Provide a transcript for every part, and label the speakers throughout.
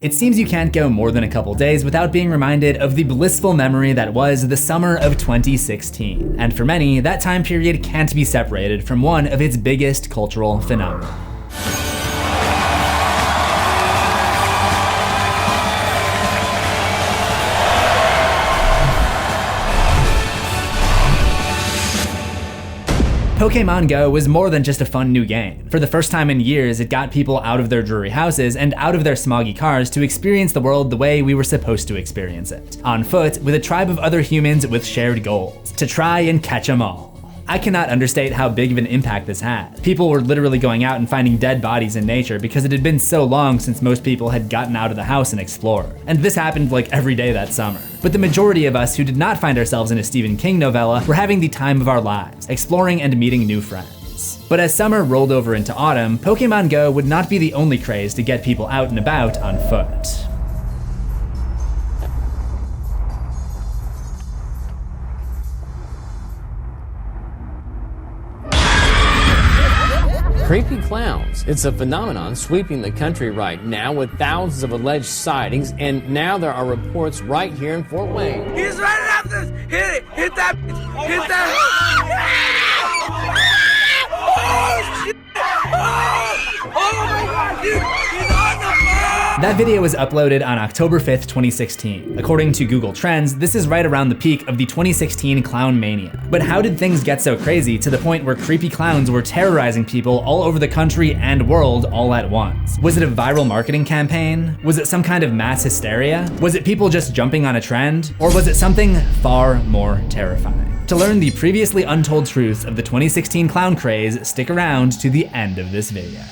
Speaker 1: It seems you can't go more than a couple days without being reminded of the blissful memory that was the summer of 2016. And for many, that time period can't be separated from one of its biggest cultural phenomena. Pokémon Go was more than just a fun new game. For the first time in years, it got people out of their dreary houses and out of their smoggy cars to experience the world the way we were supposed to experience it. On foot, with a tribe of other humans with shared goals, to try and catch 'em all. I cannot understate how big of an impact this had. People were literally going out and finding dead bodies in nature because it had been so long since most people had gotten out of the house and explored. And this happened like every day that summer. But the majority of us who did not find ourselves in a Stephen King novella were having the time of our lives, exploring and meeting new friends. But as summer rolled over into autumn, Pokémon Go would not be the only craze to get people out and about on foot.
Speaker 2: Creepy clowns. It's a phenomenon sweeping the country right now with thousands of alleged sightings, and now there are reports right here in Fort Wayne.
Speaker 3: He's running after us! Hit it! Hit that! Hit that! Oh, shit! Oh my god, dude! He's on the phone!
Speaker 1: That video was uploaded on October 5th, 2016. According to Google Trends, this is right around the peak of the 2016 clown mania. But how did things get so crazy to the point where creepy clowns were terrorizing people all over the country and world all at once? Was it a viral marketing campaign? Was it some kind of mass hysteria? Was it people just jumping on a trend? Or was it something far more terrifying? To learn the previously untold truths of the 2016 clown craze, stick around to the end of this video.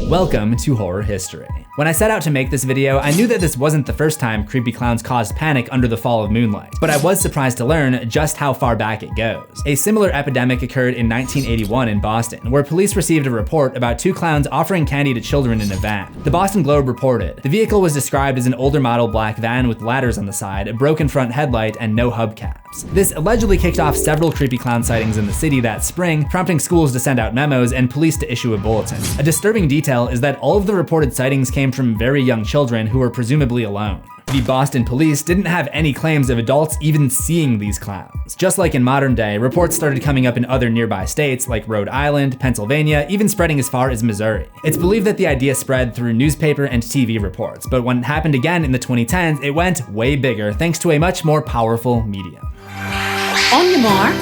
Speaker 1: Welcome to Horror History. When I set out to make this video, I knew that this wasn't the first time creepy clowns caused panic under the fall of moonlight, but I was surprised to learn just how far back it goes. A similar epidemic occurred in 1981 in Boston, where police received a report about two clowns offering candy to children in a van. The Boston Globe reported, the vehicle was described as an older model black van with ladders on the side, a broken front headlight, and no hubcaps. This allegedly kicked off several creepy clown sightings in the city that spring, prompting schools to send out memos and police to issue a bulletin. A disturbing detail is that all of the reported sightings came from very young children who were presumably alone. The Boston police didn't have any claims of adults even seeing these clowns. Just like in modern day, reports started coming up in other nearby states like Rhode Island, Pennsylvania, even spreading as far as Missouri. It's believed that the idea spread through newspaper and TV reports, but when it happened again in the 2010s, it went way bigger thanks to a much more powerful medium.
Speaker 4: On your mark,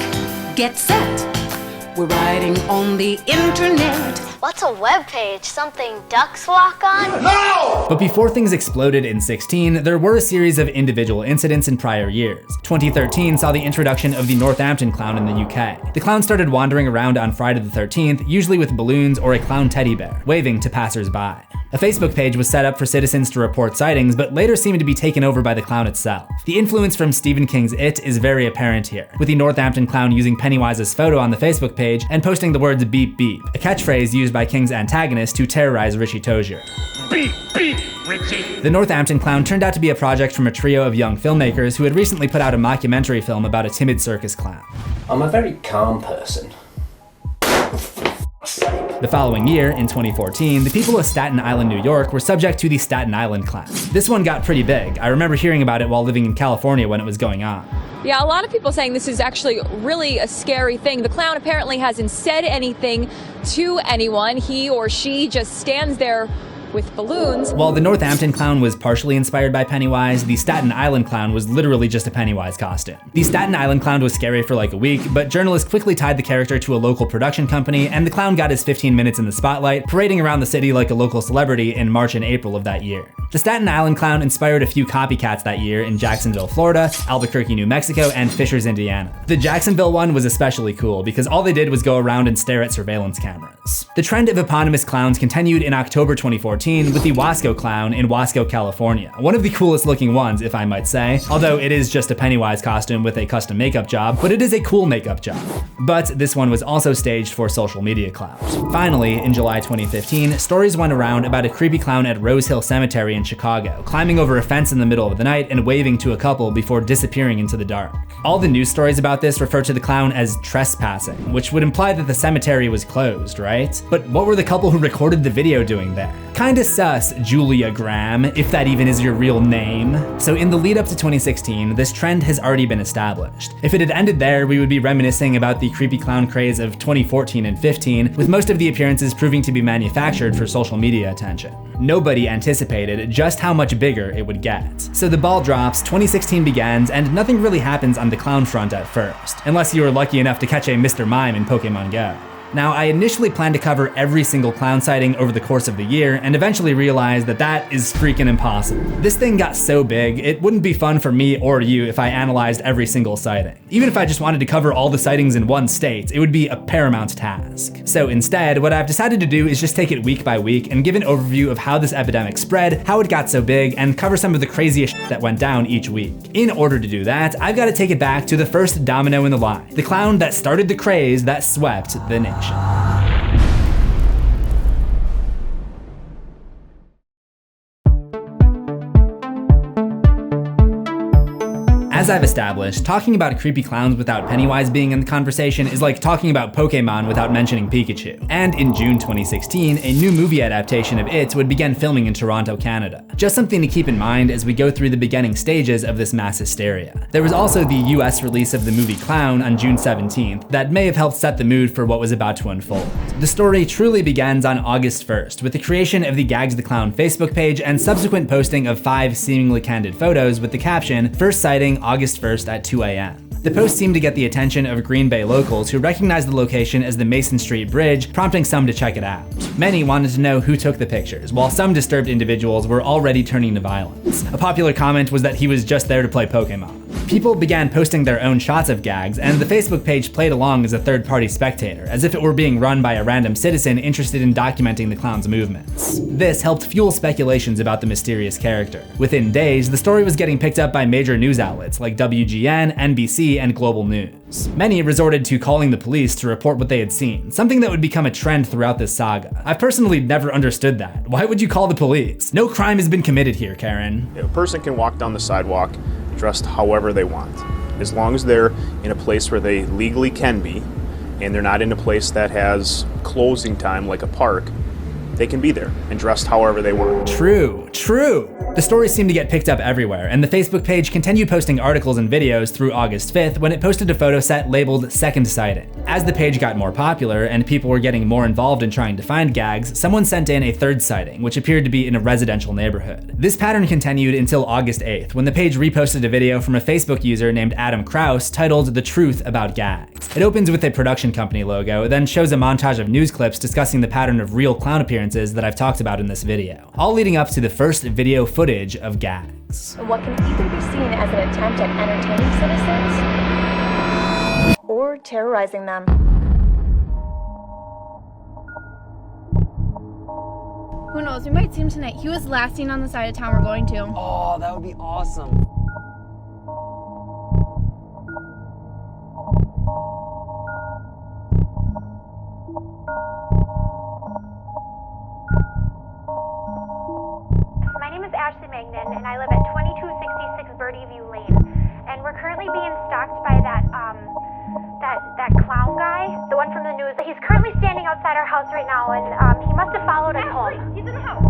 Speaker 4: get set. We're riding on the internet.
Speaker 5: What's a web page? Something ducks walk on?
Speaker 3: No!
Speaker 1: But before things exploded in 16, there were a series of individual incidents in prior years. 2013 saw the introduction of the Northampton clown in the UK. The clown started wandering around on Friday the 13th, usually with balloons or a clown teddy bear, waving to passers-by. A Facebook page was set up for citizens to report sightings, but later seemed to be taken over by the clown itself. The influence from Stephen King's It is very apparent here, with the Northampton clown using Pennywise's photo on the Facebook page and posting the words beep beep, a catchphrase used by King's antagonist to terrorize Richie Tozier.
Speaker 3: Beep, beep, Richie!
Speaker 1: The Northampton clown turned out to be a project from a trio of young filmmakers who had recently put out a mockumentary film about a timid circus clown.
Speaker 6: I'm a very calm person.
Speaker 1: The following year, in 2014, the people of Staten Island, New York were subject to the Staten Island clown. This one got pretty big. I remember hearing about it while living in California when it was going on.
Speaker 7: Yeah, a lot of people saying this is actually really a scary thing. The clown apparently hasn't said anything to anyone. He or she just stands there with balloons.
Speaker 1: While the Northampton clown was partially inspired by Pennywise, the Staten Island clown was literally just a Pennywise costume. The Staten Island clown was scary for like a week, but journalists quickly tied the character to a local production company, and the clown got his 15 minutes in the spotlight, parading around the city like a local celebrity in March and April of that year. The Staten Island clown inspired a few copycats that year in Jacksonville, Florida, Albuquerque, New Mexico, and Fishers, Indiana. The Jacksonville one was especially cool because all they did was go around and stare at surveillance cameras. The trend of eponymous clowns continued in October 2014 2014 with the Wasco Clown in Wasco, California. One of the coolest looking ones, if I might say, although it is just a Pennywise costume with a custom makeup job, but it is a cool makeup job. But this one was also staged for social media clout. Finally, in July 2015, stories went around about a creepy clown at Rose Hill Cemetery in Chicago, climbing over a fence in the middle of the night and waving to a couple before disappearing into the dark. All the news stories about this refer to the clown as trespassing, which would imply that the cemetery was closed, right? But what were the couple who recorded the video doing there? Kinda sus, Julia Graham, if that even is your real name. So in the lead up to 2016, this trend has already been established. If it had ended there, we would be reminiscing about the creepy clown craze of 2014 and 15, with most of the appearances proving to be manufactured for social media attention. Nobody anticipated just how much bigger it would get. So the ball drops, 2016 begins, and nothing really happens on the clown front at first, unless you were lucky enough to catch a Mr. Mime in Pokémon Go. Now, I initially planned to cover every single clown sighting over the course of the year, and eventually realized that that is freaking impossible. This thing got so big, it wouldn't be fun for me or you if I analyzed every single sighting. Even if I just wanted to cover all the sightings in one state, it would be a paramount task. So instead, what I've decided to do is just take it week by week and give an overview of how this epidemic spread, how it got so big, and cover some of the craziest shit that went down each week. In order to do that, I've got to take it back to the first domino in the line, the clown that started the craze that swept the nation. As I've established, talking about creepy clowns without Pennywise being in the conversation is like talking about Pokémon without mentioning Pikachu. And in June 2016, a new movie adaptation of It would begin filming in Toronto, Canada. Just something to keep in mind as we go through the beginning stages of this mass hysteria. There was also the US release of the movie Clown on June 17th that may have helped set the mood for what was about to unfold. The story truly begins on August 1st with the creation of the Gags the Clown Facebook page and subsequent posting of 5 seemingly candid photos with the caption, "First sighting August 1st at 2 a.m. The post seemed to get the attention of Green Bay locals who recognized the location as the Mason Street Bridge, prompting some to check it out. Many wanted to know who took the pictures, while some disturbed individuals were already turning to violence. A popular comment was that he was just there to play Pokémon. People began posting their own shots of Gags, and the Facebook page played along as a third-party spectator, as if it were being run by a random citizen interested in documenting the clown's movements. This helped fuel speculations about the mysterious character. Within days, the story was getting picked up by major news outlets like WGN, NBC, and Global News. Many resorted to calling the police to report what they had seen, something that would become a trend throughout this saga. I've personally never understood that. Why would you call the police? No crime has been committed here, Karen.
Speaker 8: A person can walk down the sidewalk dressed however they want, as long as they're in a place where they legally can be, and they're not in a place that has closing time like a park. They can be there and dressed however they want.
Speaker 1: True. The stories seemed to get picked up everywhere, and the Facebook page continued posting articles and videos through August 5th when it posted a photo set labeled Second Sighting. As the page got more popular and people were getting more involved in trying to find Gags, someone sent in a third sighting, which appeared to be in a residential neighborhood. This pattern continued until August 8th, when the page reposted a video from a Facebook user named Adam Kraus titled The Truth About Gags. It opens with a production company logo, then shows a montage of news clips discussing the pattern of real clown appearances that I've talked about in this video, all leading up to the first video footage of Gags.
Speaker 9: What can either be seen as an attempt at entertaining citizens or terrorizing them.
Speaker 10: Who knows, we might see him tonight. He was last seen on the side of town we're going to.
Speaker 11: Oh, that would be awesome.
Speaker 12: And I live at 2266 Birdie View Lane. And we're currently being stalked by that clown guy, the one from the news. He's currently standing outside our house right now, and he must have followed us home. He's in the house.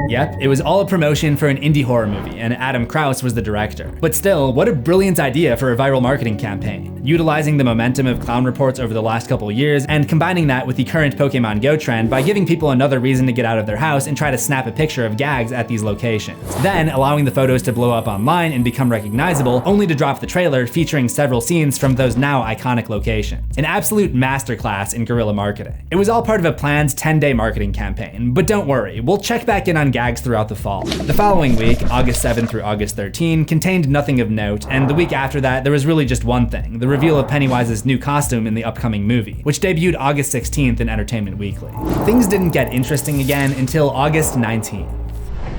Speaker 1: Yep, it was all a promotion for an indie horror movie, and Adam Kraus was the director. But still, what a brilliant idea for a viral marketing campaign. utilizing the momentum of clown reports over the last couple years and combining that with the current Pokémon Go trend by giving people another reason to get out of their house and try to snap a picture of Gags at these locations. Then allowing the photos to blow up online and become recognizable, only to drop the trailer featuring several scenes from those now iconic locations. An absolute masterclass in guerrilla marketing. It was all part of a planned 10-day marketing campaign, but don't worry, we'll check back in on Gags throughout the fall. The following week, August 7 through August 13, contained nothing of note, and the week after that, there was really just one thing, the reveal of Pennywise's new costume in the upcoming movie, which debuted August 16th in Entertainment Weekly. Things didn't get interesting again until August 19th.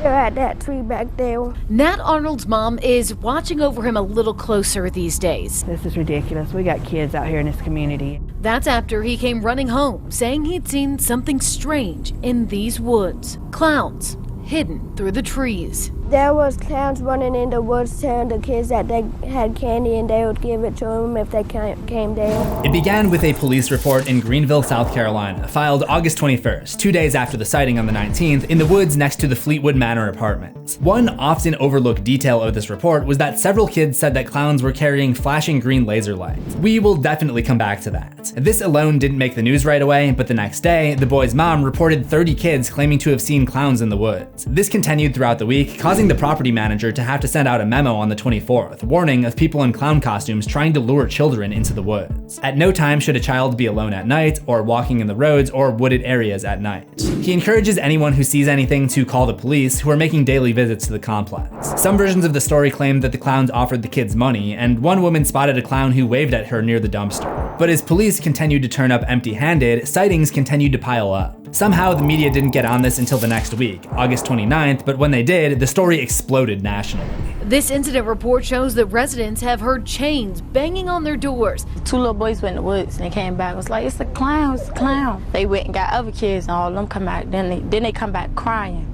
Speaker 13: They're at that tree back there.
Speaker 14: Nat Arnold's mom is watching over him a little closer these days.
Speaker 15: This is ridiculous. We got kids out here in this community.
Speaker 14: That's after he came running home, saying he'd seen something strange in these woods. Clowns hidden through the trees.
Speaker 13: There was clowns running in the woods telling the kids that they had candy and they would give it to them if they came down.
Speaker 1: It began with a police report in Greenville, South Carolina, filed August 21st, 2 days after the sighting on the 19th, in the woods next to the Fleetwood Manor apartments. One often overlooked detail of this report was that several kids said that clowns were carrying flashing green laser lights. We will definitely come back to that. This alone didn't make the news right away, but the next day, the boy's mom reported 30 kids claiming to have seen clowns in the woods. This continued throughout the week, causing the property manager to have to send out a memo on the 24th, warning of people in clown costumes trying to lure children into the woods. At no time should a child be alone at night, or walking in the roads or wooded areas at night. He encourages anyone who sees anything to call the police, who are making daily visits to the complex. Some versions of the story claim that the clowns offered the kids money, and one woman spotted a clown who waved at her near the dumpster. But as police continued to turn up empty-handed, sightings continued to pile up. Somehow the media didn't get on this until the next week, August 29th, but when they did, the story exploded nationally.
Speaker 14: This incident report shows that residents have heard chains banging on their doors.
Speaker 16: Two little boys went in the woods and they came back. It was like, it's a clown, it's a clown. They went and got other kids and all of them come back. Then they come back crying.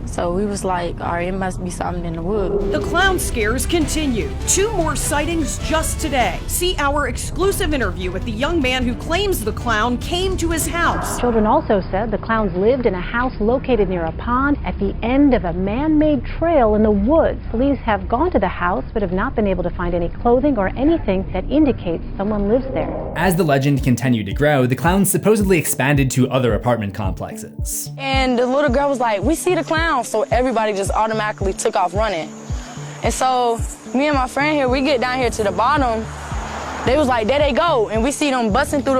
Speaker 16: So we was like, all right, it must be something in the woods.
Speaker 17: The clown scares continue. 2 more sightings just today. See our exclusive interview with the young man who claims the clown came to his house.
Speaker 18: Children also said the clowns lived in a house located near a pond at the end of a man-made trail in the woods. Police have gone to the house but have not been able to find any clothing or anything that indicates someone lives there.
Speaker 1: As the legend continued to grow, the clowns supposedly expanded to other apartment complexes.
Speaker 16: And the little girl was like, we see the clown. So everybody just automatically took off running. And so me and my friend here, we get down here to the bottom. They was like, there they go. And we see them busting through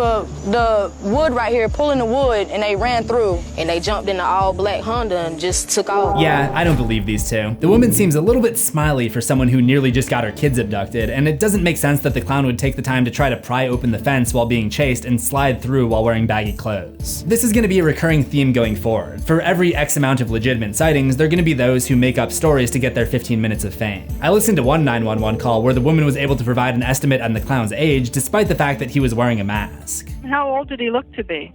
Speaker 16: the wood right here, pulling the wood, and they ran through. And they jumped in the all-black Honda and just took off.
Speaker 1: Yeah, I don't believe these two. The woman seems a little bit smiley for someone who nearly just got her kids abducted, and it doesn't make sense that the clown would take the time to try to pry open the fence while being chased and slide through while wearing baggy clothes. This is gonna be a recurring theme going forward. For every X amount of legitimate sightings, there are gonna be those who make up stories to get their 15 minutes of fame. I listened to one 911 call where the woman was able to provide an estimate on the clown's age, despite the fact that he was wearing a mask.
Speaker 19: How old did he look to be?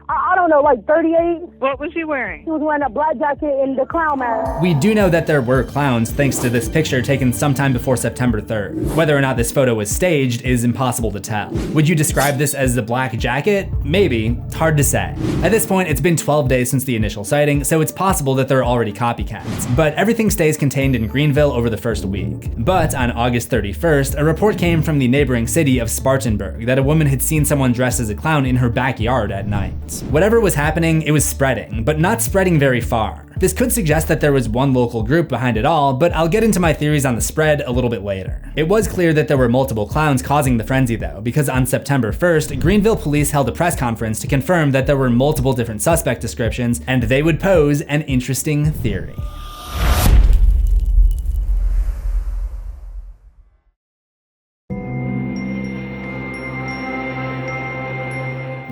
Speaker 20: I don't know, like 38.
Speaker 19: What was he wearing?
Speaker 20: He was wearing a black jacket and the clown mask.
Speaker 1: We do know that there were clowns thanks to this picture taken sometime before September 3rd. Whether or not this photo was staged is impossible to tell. Would you describe this as the black jacket? Maybe, it's hard to say. At this point, it's been 12 days since the initial sighting, so it's possible that there are already copycats. But everything stays contained in Greenville over the first week. But on August 31st, a report came from the neighboring city of Spartanburg that a woman had seen someone dressed as a clown in her backyard at night. Whatever was happening, it was spreading, but not spreading very far. This could suggest that there was one local group behind it all, but I'll get into my theories on the spread a little bit later. It was clear that there were multiple clowns causing the frenzy though, because on September 1st, Greenville police held a press conference to confirm that there were multiple different suspect descriptions, and they would pose an interesting theory.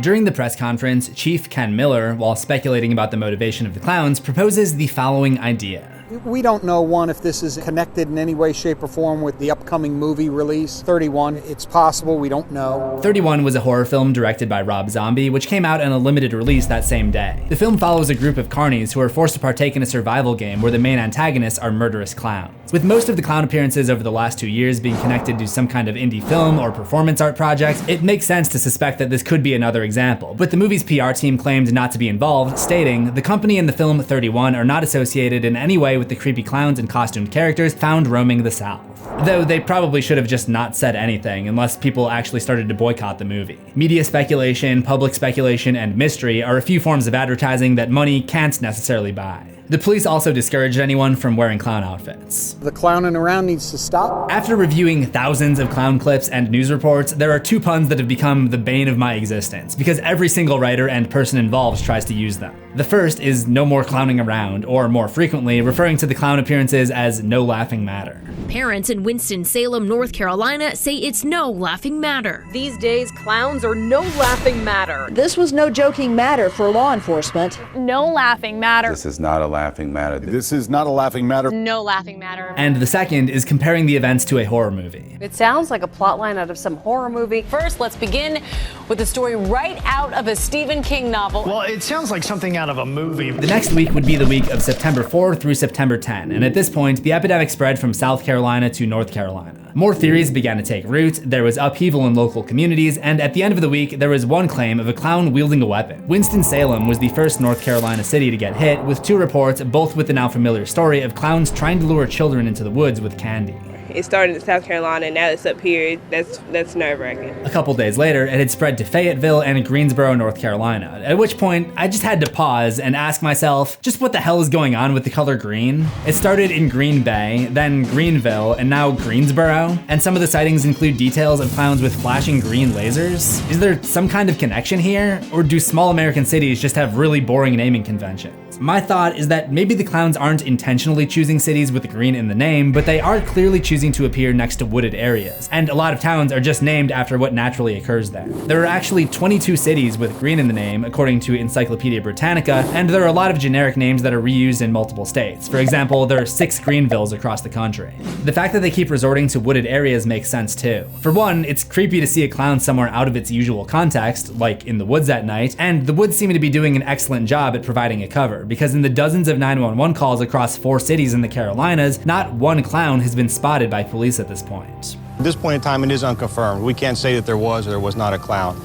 Speaker 1: During the press conference, Chief Ken Miller, while speculating about the motivation of the clowns, proposes the following idea.
Speaker 21: We don't know, one, if this is connected in any way, shape, or form with the upcoming movie release, 31. It's possible, we don't know.
Speaker 1: 31 was a horror film directed by Rob Zombie, which came out in a limited release that same day. The film follows a group of carnies who are forced to partake in a survival game where the main antagonists are murderous clowns. With most of the clown appearances over the last 2 years being connected to some kind of indie film or performance art project, it makes sense to suspect that this could be another example, but the movie's PR team claimed not to be involved, stating, "The company and the film 31 are not associated in any way with the creepy clowns and costumed characters found roaming the South." Though they probably should have just not said anything unless people actually started to boycott the movie. Media speculation, public speculation, and mystery are a few forms of advertising that money can't necessarily buy. The police also discouraged anyone from wearing clown outfits.
Speaker 21: The clowning around needs to stop.
Speaker 1: After reviewing thousands of clown clips and news reports, there are two puns that have become the bane of my existence, because every single writer and person involved tries to use them. The first is no more clowning around, or more frequently, referring to the clown appearances as no laughing matter.
Speaker 2: Parents in Winston-Salem, North Carolina say it's no laughing matter.
Speaker 7: These days, clowns are no laughing matter.
Speaker 22: This was no joking matter for law enforcement.
Speaker 10: No laughing matter.
Speaker 23: This is not a laughing matter.
Speaker 21: This is not a laughing matter.
Speaker 10: No laughing matter.
Speaker 1: And the second is comparing the events to a horror movie.
Speaker 24: It sounds like a plotline out of some horror movie.
Speaker 25: First, let's begin with a story right out of a Stephen King novel.
Speaker 26: Well, it sounds like something out of a movie.
Speaker 1: The next week would be the week of September 4 through September 10, and at this point, the epidemic spread from South Carolina to North Carolina. More theories began to take root, there was upheaval in local communities, and at the end of the week, there was one claim of a clown wielding a weapon. Winston-Salem was the first North Carolina city to get hit, with two reports, both with the now familiar story of clowns trying to lure children into the woods with candy.
Speaker 27: It started in South Carolina, and now it's up here. That's nerve-wracking.
Speaker 1: A couple days later, it had spread to Fayetteville and Greensboro, North Carolina, at which point I just had to pause and ask myself, just what the hell is going on with the color green? It started in Green Bay, then Greenville, and now Greensboro, and some of the sightings include details of clowns with flashing green lasers. Is there some kind of connection here? Or do small American cities just have really boring naming conventions? My thought is that maybe the clowns aren't intentionally choosing cities with green in the name, but they are clearly choosing to appear next to wooded areas, and a lot of towns are just named after what naturally occurs there. There are actually 22 cities with green in the name, according to Encyclopedia Britannica, and there are a lot of generic names that are reused in multiple states. For example, there are 6 Greenvilles across the country. The fact that they keep resorting to wooded areas makes sense too. For one, it's creepy to see a clown somewhere out of its usual context, like in the woods at night, and the woods seem to be doing an excellent job at providing a cover, because in the dozens of 911 calls across 4 cities in the Carolinas, not one clown has been spotted by police at this point.
Speaker 28: At this point in time, it is unconfirmed. We can't say that there was or there was not a clown.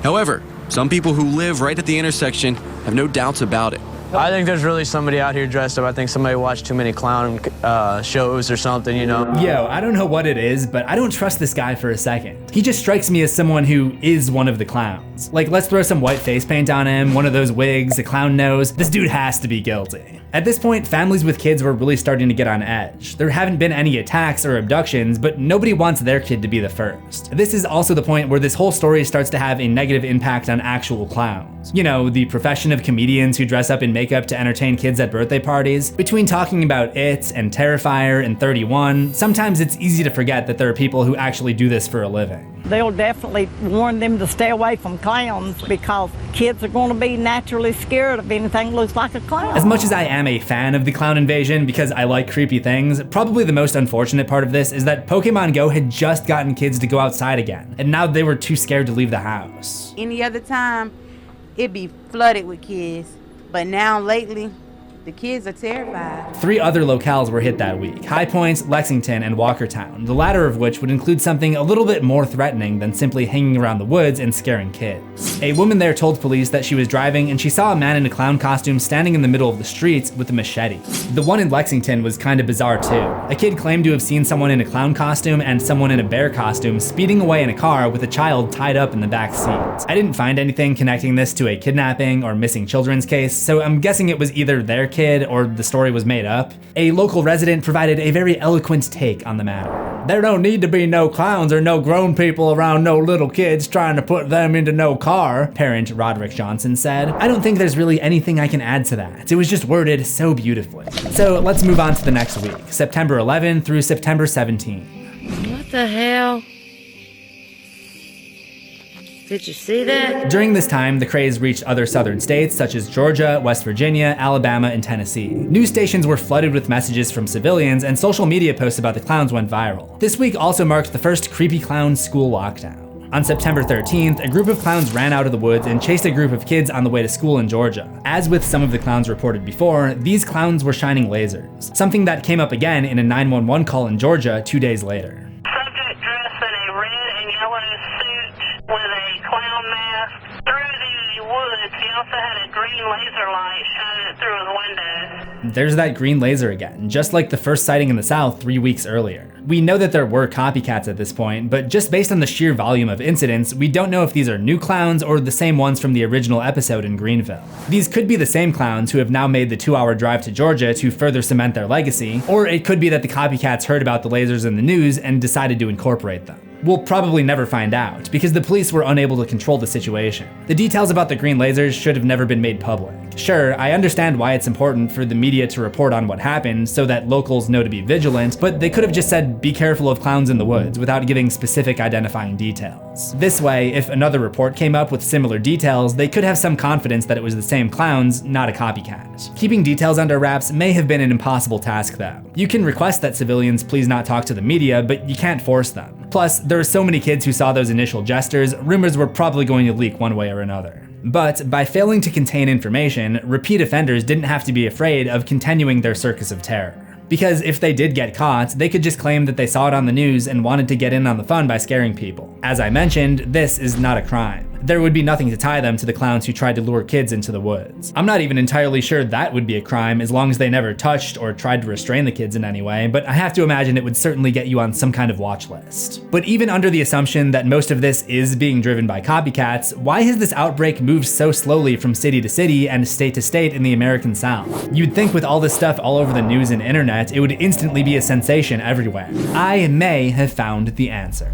Speaker 29: However, some people who live right at the intersection have no doubts about it.
Speaker 11: I think there's really somebody out here dressed up. I think somebody watched too many clown shows or something, you know?
Speaker 1: Yo, I don't know what it is, but I don't trust this guy for a second. He just strikes me as someone who is one of the clowns. Like, let's throw some white face paint on him, one of those wigs, a clown nose. This dude has to be guilty. At this point, families with kids were really starting to get on edge. There haven't been any attacks or abductions, but nobody wants their kid to be the first. This is also the point where this whole story starts to have a negative impact on actual clowns. You know, the profession of comedians who dress up in makeup to entertain kids at birthday parties. Between talking about It and Terrifier and 31, sometimes it's easy to forget that there are people who actually do this for a living.
Speaker 30: They'll definitely warn them to stay away from clowns because kids are going to be naturally scared of anything that looks like a clown.
Speaker 1: As much as I am a fan of the clown invasion because I like creepy things, probably the most unfortunate part of this is that Pokémon Go had just gotten kids to go outside again, and now they were too scared to leave the house.
Speaker 31: Any other time, it'd be flooded with kids, but now lately, the kids are terrified. 3
Speaker 1: other locales were hit that week: High Point, Lexington, and Walkertown, the latter of which would include something a little bit more threatening than simply hanging around the woods and scaring kids. A woman there told police that she was driving and she saw a man in a clown costume standing in the middle of the streets with a machete. The one in Lexington was kind of bizarre too. A kid claimed to have seen someone in a clown costume and someone in a bear costume speeding away in a car with a child tied up in the back seat. I didn't find anything connecting this to a kidnapping or missing children's case, so I'm guessing it was either their kid or the story was made up. A local resident provided a very eloquent take on the matter. There don't need to be no clowns or no grown people around no little kids trying to put them into no car, parent Roderick Johnson said. I don't think there's really anything I can add to that. It was just worded so beautifully. So let's move on to the next week, September 11 through September 17.
Speaker 24: What the hell? Did you see that?
Speaker 1: During this time, the craze reached other southern states such as Georgia, West Virginia, Alabama, and Tennessee. News stations were flooded with messages from civilians, and social media posts about the clowns went viral. This week also marked the first creepy clown school lockdown. On September 13th, a group of clowns ran out of the woods and chased a group of kids on the way to school in Georgia. As with some of the clowns reported before, these clowns were shining lasers, something that came up again in a 911 call in Georgia 2 days later.
Speaker 32: Subject dressed in a red and yellow suit with a clown mask through the woods. He also had a green laser light shining through his window.
Speaker 1: There's that green laser again, just like the first sighting in the South 3 weeks earlier. We know that there were copycats at this point, but just based on the sheer volume of incidents, we don't know if these are new clowns or the same ones from the original episode in Greenville. These could be the same clowns who have now made the 2-hour drive to Georgia to further cement their legacy, or it could be that the copycats heard about the lasers in the news and decided to incorporate them. We'll probably never find out, because the police were unable to control the situation. The details about the green lasers should have never been made public. Sure, I understand why it's important for the media to report on what happened so that locals know to be vigilant, but they could have just said, be careful of clowns in the woods, without giving specific identifying details. This way, if another report came up with similar details, they could have some confidence that it was the same clowns, not a copycat. Keeping details under wraps may have been an impossible task though. You can request that civilians please not talk to the media, but you can't force them. Plus, there are so many kids who saw those initial gestures, rumors were probably going to leak one way or another. But by failing to contain information, repeat offenders didn't have to be afraid of continuing their circus of terror. Because if they did get caught, they could just claim that they saw it on the news and wanted to get in on the fun by scaring people. As I mentioned, this is not a crime. There would be nothing to tie them to the clowns who tried to lure kids into the woods. I'm not even entirely sure that would be a crime as long as they never touched or tried to restrain the kids in any way, but I have to imagine it would certainly get you on some kind of watch list. But even under the assumption that most of this is being driven by copycats, why has this outbreak moved so slowly from city to city and state to state in the American South? You'd think with all this stuff all over the news and internet, it would instantly be a sensation everywhere. I may have found the answer.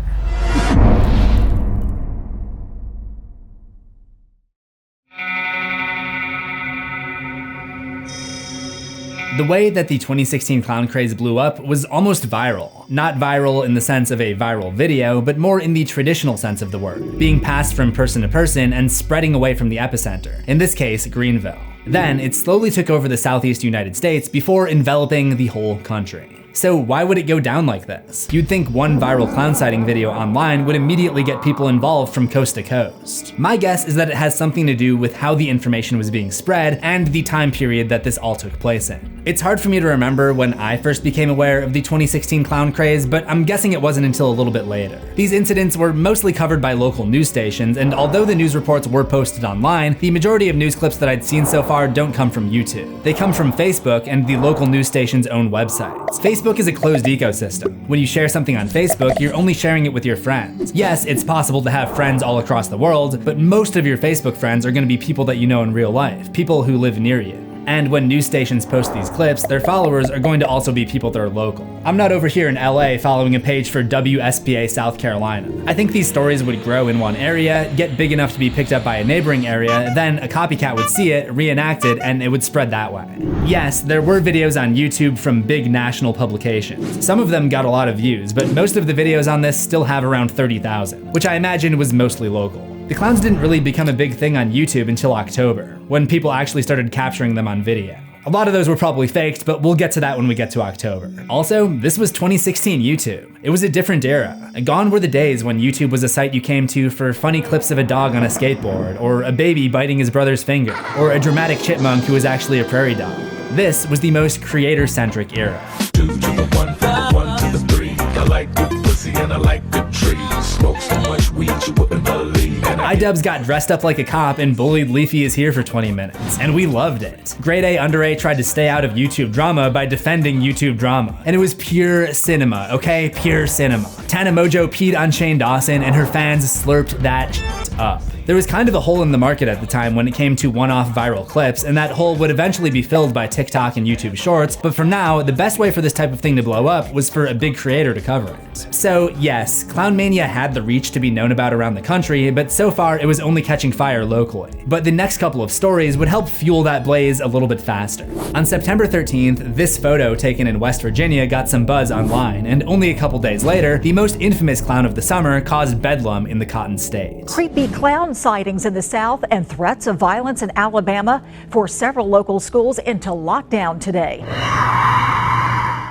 Speaker 1: The way that the 2016 Clown Craze blew up was almost viral. Not viral in the sense of a viral video, but more in the traditional sense of the word, being passed from person to person and spreading away from the epicenter, in this case, Greenville. Then it slowly took over the southeast United States before enveloping the whole country. So why would it go down like this? You'd think one viral clown sighting video online would immediately get people involved from coast to coast. My guess is that it has something to do with how the information was being spread and the time period that this all took place in. It's hard for me to remember when I first became aware of the 2016 Clown Craze, but I'm guessing it wasn't until a little bit later. These incidents were mostly covered by local news stations, and although the news reports were posted online, the majority of news clips that I'd seen so far don't come from YouTube. They come from Facebook and the local news station's own websites. Facebook is a closed ecosystem. When you share something on Facebook, you're only sharing it with your friends. Yes, it's possible to have friends all across the world, but most of your Facebook friends are going to be people that you know in real life, people who live near you. And when news stations post these clips, their followers are going to also be people that are local. I'm not over here in LA following a page for WSPA South Carolina. I think these stories would grow in one area, get big enough to be picked up by a neighboring area, then a copycat would see it, reenact it, and it would spread that way. Yes, there were videos on YouTube from big national publications. Some of them got a lot of views, but most of the videos on this still have around 30,000, which I imagine was mostly local. The clowns didn't really become a big thing on YouTube until October, when people actually started capturing them on video. A lot of those were probably faked, but we'll get to that when we get to October. Also, this was 2016 YouTube. It was a different era. Gone were the days when YouTube was a site you came to for funny clips of a dog on a skateboard, or a baby biting his brother's finger, or a dramatic chipmunk who was actually a prairie dog. This was the most creator-centric era.
Speaker 3: 2 to the 1, from the 1 to the 3. I like good pussy and I like good trees. Smoke so much weed you wouldn't believe.
Speaker 1: iDubbbz got dressed up like a cop and bullied Leafy is Here for 20 minutes, and we loved it. Grade A Under A tried to stay out of YouTube drama by defending YouTube drama, and it was pure cinema, okay? Pure cinema. Tana Mojo peed on Shane Dawson, and her fans slurped that shit up. There was kind of a hole in the market at the time when it came to one-off viral clips, and that hole would eventually be filled by TikTok and YouTube Shorts, but for now, the best way for this type of thing to blow up was for a big creator to cover it. So yes, Clown Mania had the reach to be known about around the country, but so far it was only catching fire locally. But the next couple of stories would help fuel that blaze a little bit faster. On September 13th, this photo taken in West Virginia got some buzz online, and only a couple days later, the most infamous clown of the summer caused bedlam in the Cotton State.
Speaker 4: Creepy clown sightings in the South and threats of violence in Alabama for several local schools into lockdown today.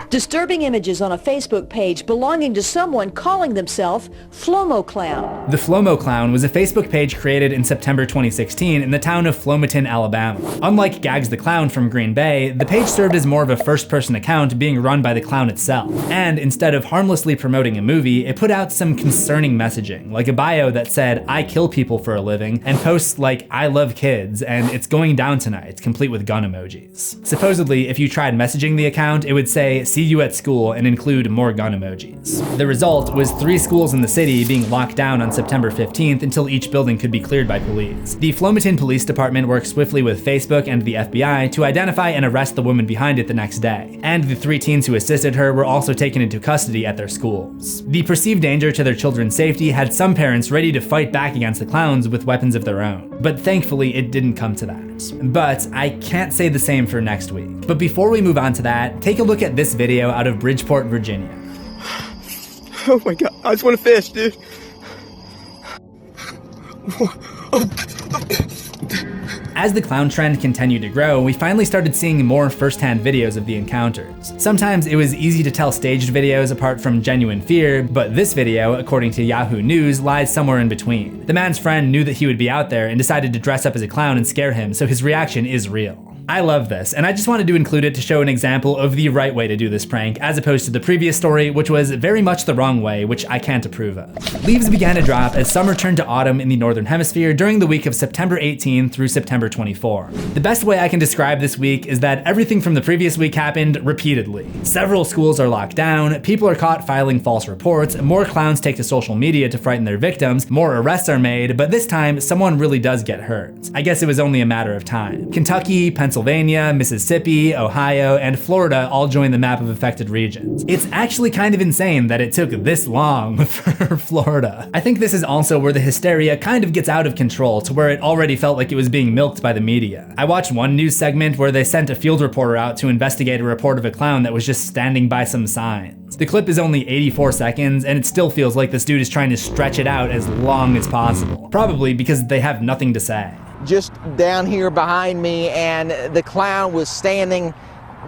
Speaker 22: Disturbing images on a Facebook page belonging to someone calling themselves Flomo Clown.
Speaker 1: The Flomo Clown was a Facebook page created in September 2016 in the town of Flomaton, Alabama. Unlike Gags the Clown from Green Bay, the page served as more of a first-person account being run by the clown itself. And instead of harmlessly promoting a movie, it put out some concerning messaging, like a bio that said, "I kill people for a living," and posts like, "I love kids," and "It's going down tonight," complete with gun emojis. Supposedly, if you tried messaging the account, it would say, "See you at school," and include more gun emojis. The result was 3 schools in the city being locked down on September 15th until each building could be cleared by police. The Flomaton Police Department worked swiftly with Facebook and the FBI to identify and arrest the woman behind it the next day, and the 3 teens who assisted her were also taken into custody at their schools. The perceived danger to their children's safety had some parents ready to fight back against the clowns with weapons of their own, but thankfully it didn't come to that. But I can't say the same for next week. But before we move on to that, take a look at this video out of Bridgeport, Virginia.
Speaker 5: Oh my god, I just want to fish, dude.
Speaker 1: As the clown trend continued to grow, we finally started seeing more first-hand videos of the encounters. Sometimes it was easy to tell staged videos apart from genuine fear, but this video, according to Yahoo News, lies somewhere in between. The man's friend knew that he would be out there and decided to dress up as a clown and scare him, so his reaction is real. I love this, and I just wanted to include it to show an example of the right way to do this prank, as opposed to the previous story, which was very much the wrong way, which I can't approve of. Leaves began to drop as summer turned to autumn in the northern hemisphere during the week of September 18 through September 24. The best way I can describe this week is that everything from the previous week happened repeatedly. Several schools are locked down, people are caught filing false reports, more clowns take to social media to frighten their victims, more arrests are made, but this time, someone really does get hurt. I guess it was only a matter of time. Kentucky, Pennsylvania, Mississippi, Ohio, and Florida all joined the map of affected regions. It's actually kind of insane that it took this long for Florida. I think this is also where the hysteria kind of gets out of control to where it already felt like it was being milked by the media. I watched one news segment where they sent a field reporter out to investigate a report of a clown that was just standing by some signs. The clip is only 84 seconds, and it still feels like this dude is trying to stretch it out as long as possible. Probably because they have nothing to say.
Speaker 6: Just down here behind me, and the clown was standing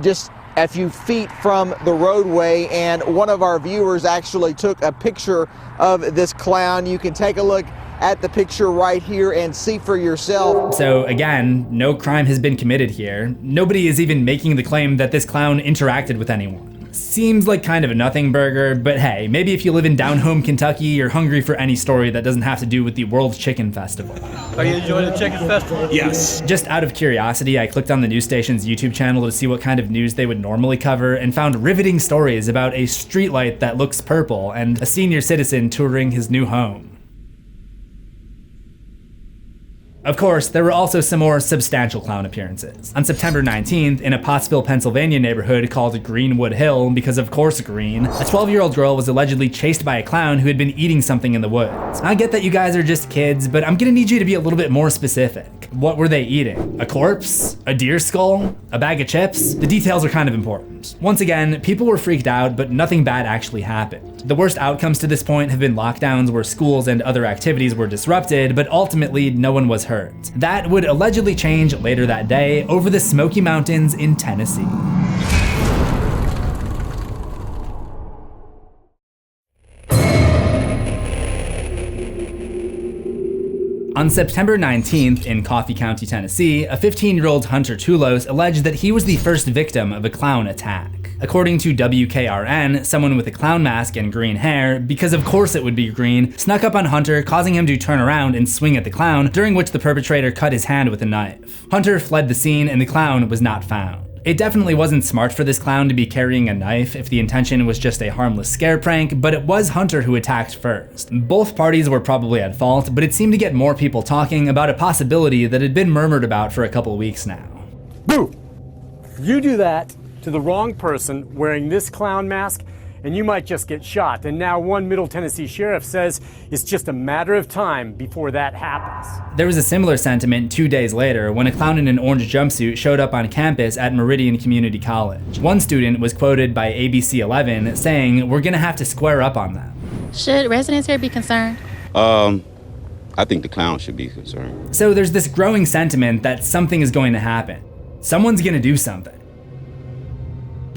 Speaker 6: just a few feet from the roadway, and one of our viewers actually took a picture of this clown. You can take a look at the picture right here and see for yourself.
Speaker 1: So again, no crime has been committed here. Nobody is even making the claim that this clown interacted with anyone. Seems like kind of a nothing burger, but hey, maybe if you live in down home Kentucky, you're hungry for any story that doesn't have to do with the World Chicken Festival.
Speaker 5: Are you enjoying the chicken festival?
Speaker 1: Yes. Just out of curiosity, I clicked on the news station's YouTube channel to see what kind of news they would normally cover and found riveting stories about a streetlight that looks purple and a senior citizen touring his new home. Of course, there were also some more substantial clown appearances. On September 19th, in a Pottsville, Pennsylvania neighborhood called Greenwood Hill, because of course green, a 12-year-old girl was allegedly chased by a clown who had been eating something in the woods. I get that you guys are just kids, but I'm gonna need you to be a little bit more specific. What were they eating? A corpse? A deer skull? A bag of chips? The details are kind of important. Once again, people were freaked out, but nothing bad actually happened. The worst outcomes to this point have been lockdowns where schools and other activities were disrupted, but ultimately no one was hurt. That would allegedly change later that day over the Smoky Mountains in Tennessee. On September 19th in Coffee County, Tennessee, a 15-year-old Hunter Tulos alleged that he was the first victim of a clown attack. According to WKRN, someone with a clown mask and green hair, because of course it would be green, snuck up on Hunter, causing him to turn around and swing at the clown, during which the perpetrator cut his hand with a knife. Hunter fled the scene and the clown was not found. It definitely wasn't smart for this clown to be carrying a knife if the intention was just a harmless scare prank, but it was Hunter who attacked first. Both parties were probably at fault, but it seemed to get more people talking about a possibility that had been murmured about for a couple weeks now.
Speaker 8: Boo! You do that to the wrong person wearing this clown mask, and you might just get shot. And now one Middle Tennessee sheriff says it's just a matter of time before that happens.
Speaker 1: There was a similar sentiment 2 days later when a clown in an orange jumpsuit showed up on campus at Meridian Community College. One student was quoted by ABC 11 saying, "We're gonna have to square up on them."
Speaker 10: Should residents here be concerned?
Speaker 9: I think the clown should be concerned.
Speaker 1: So there's this growing sentiment that something is going to happen. Someone's gonna do something.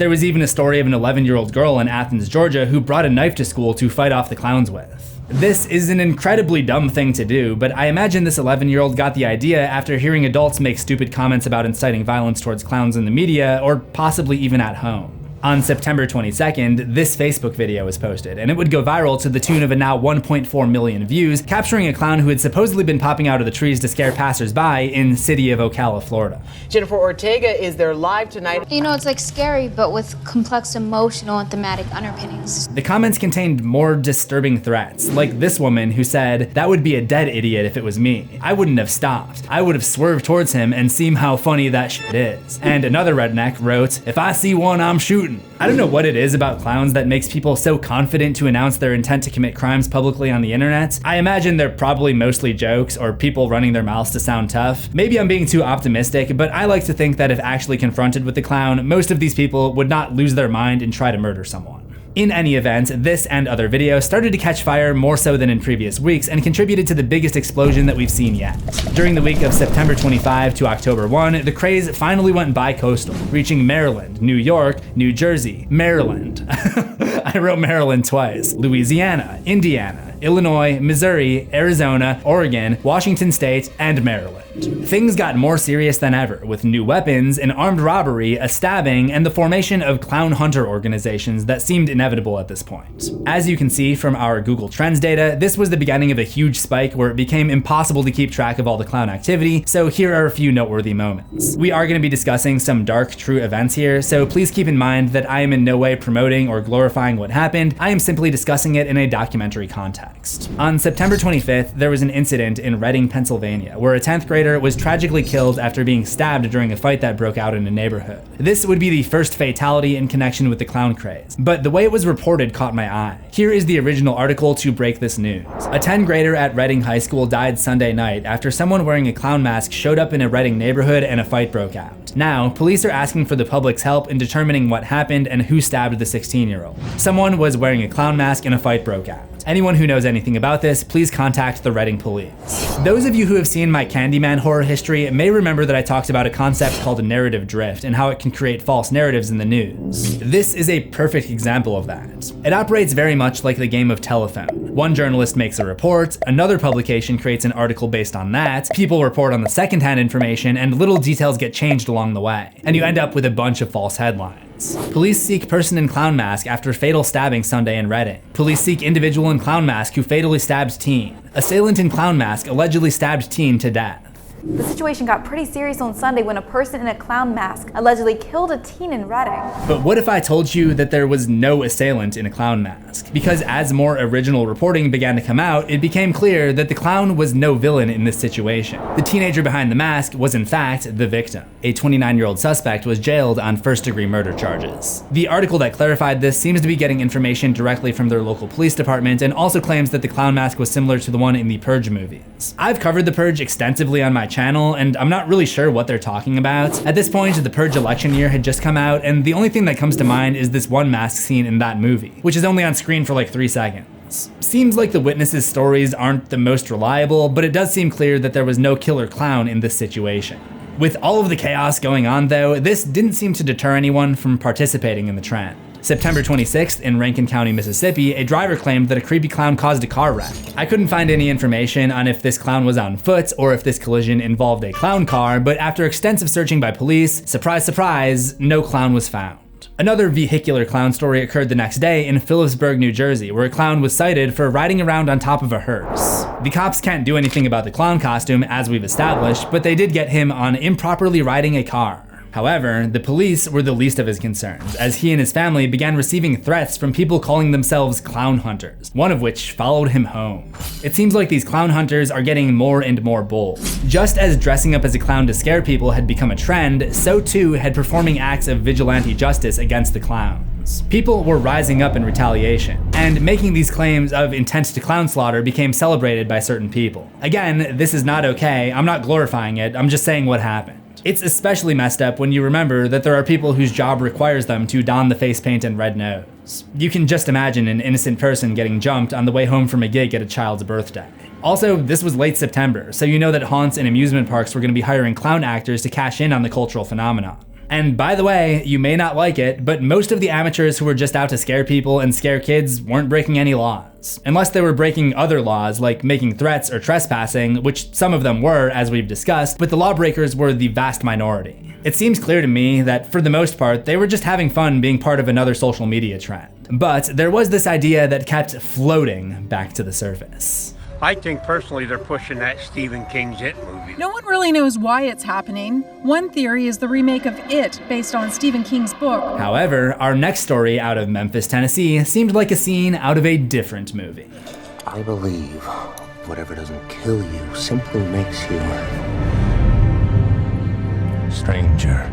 Speaker 1: There was even a story of an 11-year-old girl in Athens, Georgia, who brought a knife to school to fight off the clowns with. This is an incredibly dumb thing to do, but I imagine this 11-year-old got the idea after hearing adults make stupid comments about inciting violence towards clowns in the media, or possibly even at home. On September 22nd, this Facebook video was posted, and it would go viral to the tune of a now 1.4 million views, capturing a clown who had supposedly been popping out of the trees to scare passersby in city of Ocala, Florida.
Speaker 2: Jennifer Ortega is there live tonight.
Speaker 10: You know, it's like scary, but with complex emotional and thematic underpinnings.
Speaker 1: The comments contained more disturbing threats, like this woman who said, "That would be a dead idiot if it was me. I wouldn't have stopped. I would have swerved towards him and seen how funny that shit is." And another redneck wrote, "If I see one, I'm shooting." I don't know what it is about clowns that makes people so confident to announce their intent to commit crimes publicly on the internet. I imagine they're probably mostly jokes or people running their mouths to sound tough. Maybe I'm being too optimistic, but I like to think that if actually confronted with the clown, most of these people would not lose their mind and try to murder someone. In any event, this and other videos started to catch fire more so than in previous weeks and contributed to the biggest explosion that we've seen yet. During the week of September 25 to October 1, the craze finally went bi-coastal, reaching Maryland, New York, New Jersey, Maryland. I wrote Maryland twice. Louisiana, Indiana, Illinois, Missouri, Arizona, Oregon, Washington State, and Maryland. Things got more serious than ever, with new weapons, an armed robbery, a stabbing, and the formation of clown hunter organizations that seemed inevitable at this point. As you can see from our Google Trends data, this was the beginning of a huge spike where it became impossible to keep track of all the clown activity, so here are a few noteworthy moments. We are going to be discussing some dark, true events here, so please keep in mind that I am in no way promoting or glorifying what happened. I am simply discussing it in a documentary context. On September 25th, there was an incident in Reading, Pennsylvania, where a 10th grader was tragically killed after being stabbed during a fight that broke out in a neighborhood. This would be the first fatality in connection with the clown craze, but the way it was reported caught my eye. Here is the original article to break this news. A 10th grader at Reading High School died Sunday night after someone wearing a clown mask showed up in a Reading neighborhood and a fight broke out. Now, police are asking for the public's help in determining what happened and who stabbed the 16-year-old. Someone was wearing a clown mask and a fight broke out. Anyone who knows anything about this, please contact the Reading police. Those of you who have seen my Candyman horror history may remember that I talked about a concept called a narrative drift and how it can create false narratives in the news. This is a perfect example of that. It operates very much like the game of telephone. One journalist makes a report, another publication creates an article based on that, people report on the secondhand information, and little details get changed along the way, and you end up with a bunch of false headlines. Police seek person in clown mask after fatal stabbing Sunday in Reading. Police seek individual in clown mask who fatally stabbed teen. Assailant in clown mask allegedly stabbed teen to death.
Speaker 7: The situation got pretty serious on Sunday when a person in a clown mask allegedly killed a teen in Reading.
Speaker 1: But what if I told you that there was no assailant in a clown mask? Because as more original reporting began to come out, it became clear that the clown was no villain in this situation. The teenager behind the mask was in fact the victim. A 29-year-old suspect was jailed on first-degree murder charges. The article that clarified this seems to be getting information directly from their local police department and also claims that the clown mask was similar to the one in the Purge movies. I've covered the Purge extensively on my channel, and I'm not really sure what they're talking about. At this point, the Purge election year had just come out, and the only thing that comes to mind is this one mask scene in that movie, which is only on screen for like 3 seconds. Seems like the witnesses' stories aren't the most reliable, but it does seem clear that there was no killer clown in this situation. With all of the chaos going on though, this didn't seem to deter anyone from participating in the trend. September 26th in Rankin County, Mississippi, a driver claimed that a creepy clown caused a car wreck. I couldn't find any information on if this clown was on foot or if this collision involved a clown car, but after extensive searching by police, surprise, surprise, no clown was found. Another vehicular clown story occurred the next day in Phillipsburg, New Jersey, where a clown was sighted for riding around on top of a hearse. The cops can't do anything about the clown costume, as we've established, but they did get him on improperly riding a car. However, the police were the least of his concerns, as he and his family began receiving threats from people calling themselves clown hunters, one of which followed him home. It seems like these clown hunters are getting more and more bold. Just as dressing up as a clown to scare people had become a trend, so too had performing acts of vigilante justice against the clowns. People were rising up in retaliation, and making these claims of intent to clown slaughter became celebrated by certain people. Again, this is not okay, I'm not glorifying it, I'm just saying what happened. It's especially messed up when you remember that there are people whose job requires them to don the face paint and red nose. You can just imagine an innocent person getting jumped on the way home from a gig at a child's birthday. Also, this was late September, so you know that haunts and amusement parks were going to be hiring clown actors to cash in on the cultural phenomenon. And by the way, you may not like it, but most of the amateurs who were just out to scare people and scare kids weren't breaking any laws. Unless they were breaking other laws like making threats or trespassing, which some of them were, as we've discussed, but the lawbreakers were the vast minority. It seems clear to me that for the most part, they were just having fun being part of another social media trend. But there was this idea that kept floating back to the surface.
Speaker 12: I think personally they're pushing that Stephen King's It movie.
Speaker 13: No one really knows why it's happening. One theory is the remake of It, based on Stephen King's book.
Speaker 1: However, our next story out of Memphis, Tennessee seemed like a scene out of a different movie.
Speaker 14: I believe whatever doesn't kill you simply makes you stranger.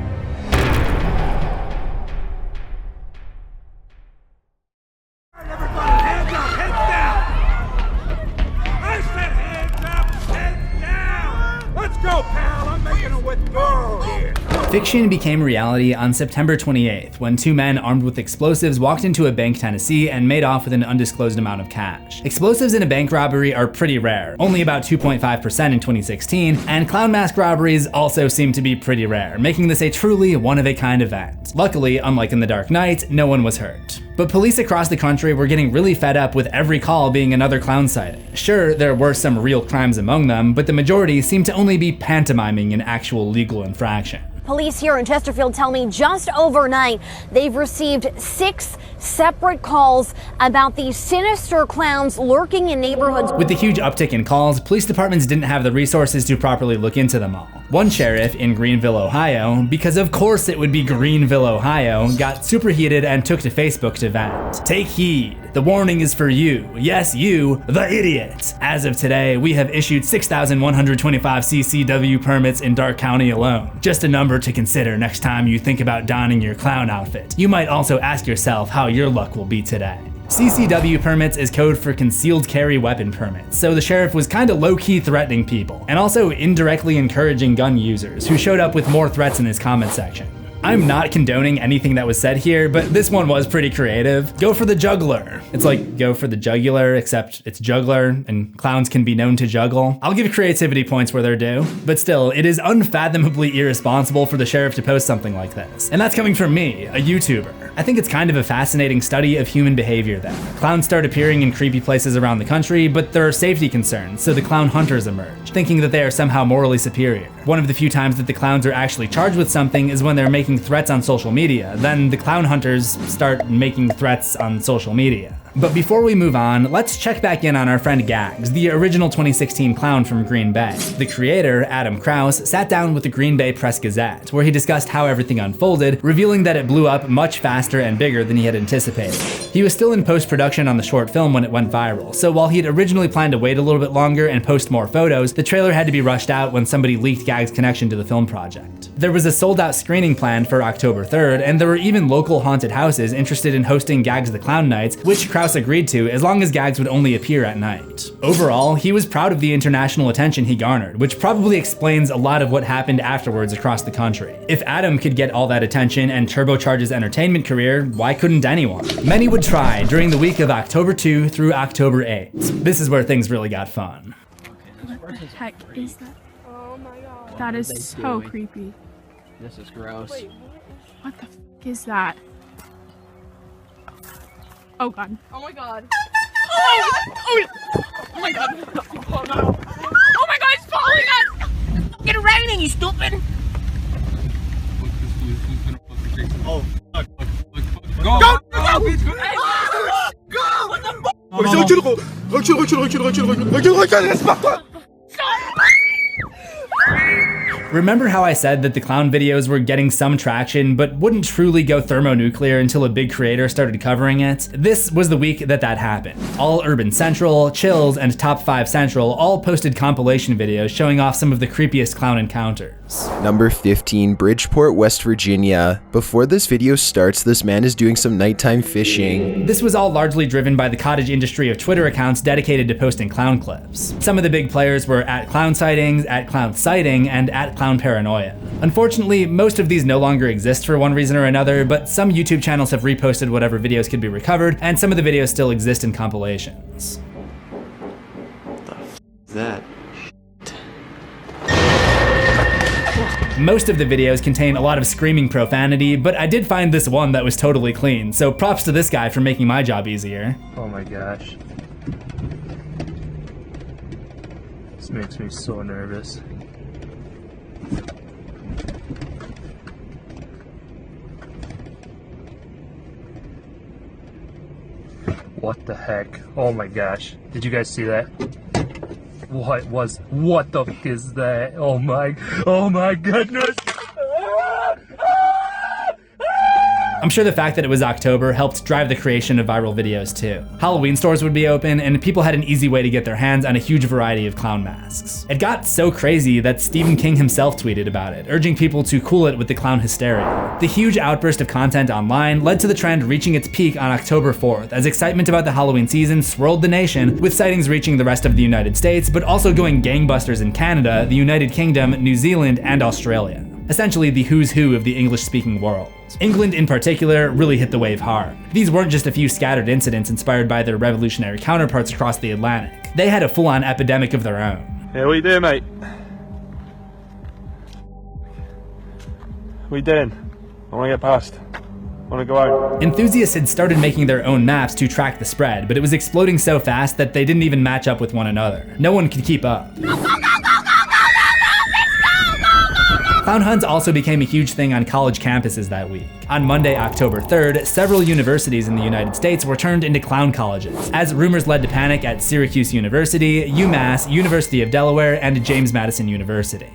Speaker 1: Fiction became reality on September 28th when two men armed with explosives walked into a bank, Tennessee, and made off with an undisclosed amount of cash. Explosives in a bank robbery are pretty rare, only about 2.5% in 2016, and clown mask robberies also seem to be pretty rare, making this a truly one-of-a-kind event. Luckily, unlike in The Dark Knight, no one was hurt. But police across the country were getting really fed up with every call being another clown sighting. Sure, there were some real crimes among them, but the majority seemed to only be pantomiming an actual legal infraction.
Speaker 15: Police here in Chesterfield tell me just overnight they've received 6 separate calls about these sinister clowns lurking in neighborhoods.
Speaker 1: With the huge uptick in calls, police departments didn't have the resources to properly look into them all. One sheriff in Greenville, Ohio, because of course it would be Greenville, Ohio, got superheated and took to Facebook to vent. Take heed. The warning is for you. Yes, you, the idiot. As of today, we have issued 6,125 CCW permits in Dark County alone. Just a number to consider next time you think about donning your clown outfit. You might also ask yourself how your luck will be today. CCW permits is code for concealed carry weapon permits, so the sheriff was kinda low-key threatening people, and also indirectly encouraging gun users, who showed up with more threats in his comment section. I'm not condoning anything that was said here, but this one was pretty creative. Go for the juggler. It's like go for the jugular, except it's juggler, and clowns can be known to juggle. I'll give creativity points where they're due, but still, it is unfathomably irresponsible for the sheriff to post something like this. And that's coming from me, a YouTuber. I think it's kind of a fascinating study of human behavior then. Clowns start appearing in creepy places around the country, but there are safety concerns, so the clown hunters emerge, thinking that they are somehow morally superior. One of the few times that the clowns are actually charged with something is when they're making threats on social media. Then the clown hunters start making threats on social media. But before we move on, let's check back in on our friend Gags, the original 2016 clown from Green Bay. The creator, Adam Krause, sat down with the Green Bay Press-Gazette, where he discussed how everything unfolded, revealing that it blew up much faster and bigger than he had anticipated. He was still in post-production on the short film when it went viral, so while he had originally planned to wait a little bit longer and post more photos, the trailer had to be rushed out when somebody leaked Gags' connection to the film project. There was a sold-out screening planned for October 3rd, and there were even local haunted houses interested in hosting Gags the Clown Nights, which Krause agreed to as long as Gags would only appear at night. Overall, he was proud of the international attention he garnered, which probably explains a lot of what happened afterwards across the country. If Adam could get all that attention and turbocharge his entertainment career, why couldn't anyone? Many would try during the week of October 2 through October 8. This is where things really got fun.
Speaker 16: What the heck is that? Oh my god. That is so creepy.
Speaker 11: This is gross.
Speaker 16: Wait, what the f is that? Oh god. Oh my god. Oh my god. Oh no. Oh my god, it's following us! It's fucking raining, you stupid!
Speaker 12: Oh, fuck.
Speaker 16: Go! Go! Go! What the fuck?
Speaker 12: Recule, laisse par toi!
Speaker 1: Remember how I said that the clown videos were getting some traction, but wouldn't truly go thermonuclear until a big creator started covering it? This was the week that happened. All Urban Central, Chills, and Top 5 Central all posted compilation videos showing off some of the creepiest clown encounters.
Speaker 17: Number 15, Bridgeport, West Virginia. Before this video starts, this man is doing some nighttime fishing.
Speaker 1: This was all largely driven by the cottage industry of Twitter accounts dedicated to posting clown clips. Some of the big players were @ClownSightings, @ClownSighting, and @Clown Paranoia. Unfortunately, most of these no longer exist for one reason or another, but some YouTube channels have reposted whatever videos could be recovered, and some of the videos still exist in compilations.
Speaker 17: What the f is that?
Speaker 1: Most of the videos contain a lot of screaming profanity, but I did find this one that was totally clean, so props to this guy for making my job easier.
Speaker 18: Oh my gosh. This makes me so nervous. What the heck? Oh my gosh. Did you guys see that? What the fuck is that? Oh my goodness.
Speaker 1: I'm sure the fact that it was October helped drive the creation of viral videos too. Halloween stores would be open, and people had an easy way to get their hands on a huge variety of clown masks. It got so crazy that Stephen King himself tweeted about it, urging people to cool it with the clown hysteria. The huge outburst of content online led to the trend reaching its peak on October 4th, as excitement about the Halloween season swirled the nation, with sightings reaching the rest of the United States, but also going gangbusters in Canada, the United Kingdom, New Zealand, and Australia. Essentially the who's who of the English-speaking world. England in particular really hit the wave hard. These weren't just a few scattered incidents inspired by their revolutionary counterparts across the Atlantic. They had a full-on epidemic of their own.
Speaker 18: Yeah, what you doing, mate? What you doing? I want to get past. I want to go out.
Speaker 1: Enthusiasts had started making their own maps to track the spread, but it was exploding so fast that they didn't even match up with one another. No one could keep up. Clown hunts also became a huge thing on college campuses that week. On Monday, October 3rd, several universities in the United States were turned into clown colleges, as rumors led to panic at Syracuse University, UMass, University of Delaware, and James Madison University.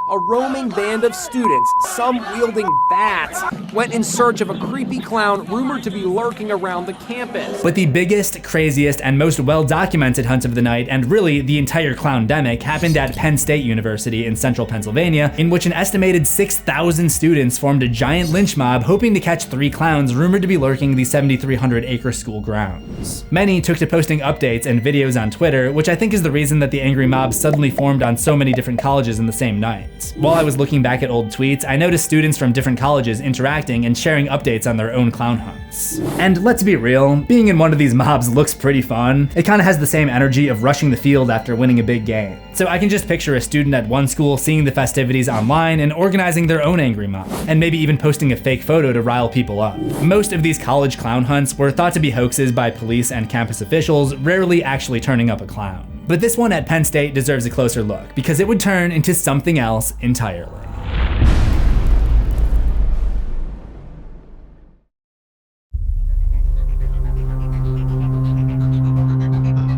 Speaker 19: A roaming band of students, some wielding bats, went in search of a creepy clown rumored to be lurking around the campus.
Speaker 1: But the biggest, craziest, and most well-documented hunt of the night, and really the entire clowndemic, happened at Penn State University in central Pennsylvania, in which an estimated 6,000 students formed a giant lynch mob hoping to catch 3 clowns rumored to be lurking the 7,300-acre school grounds. Many took to posting updates and videos on Twitter, which I think is the reason that the angry mob suddenly formed on so many different colleges in the same night. While I was looking back at old tweets, I noticed students from different colleges interacting and sharing updates on their own clown hunts. And let's be real, being in one of these mobs looks pretty fun. It kinda has the same energy of rushing the field after winning a big game. So I can just picture a student at one school seeing the festivities online and organizing their own angry mob, and maybe even posting a fake photo to rile people up. Most of these college clown hunts were thought to be hoaxes by police and campus officials, rarely actually turning up a clown. But this one at Penn State deserves a closer look, because it would turn into something else entirely.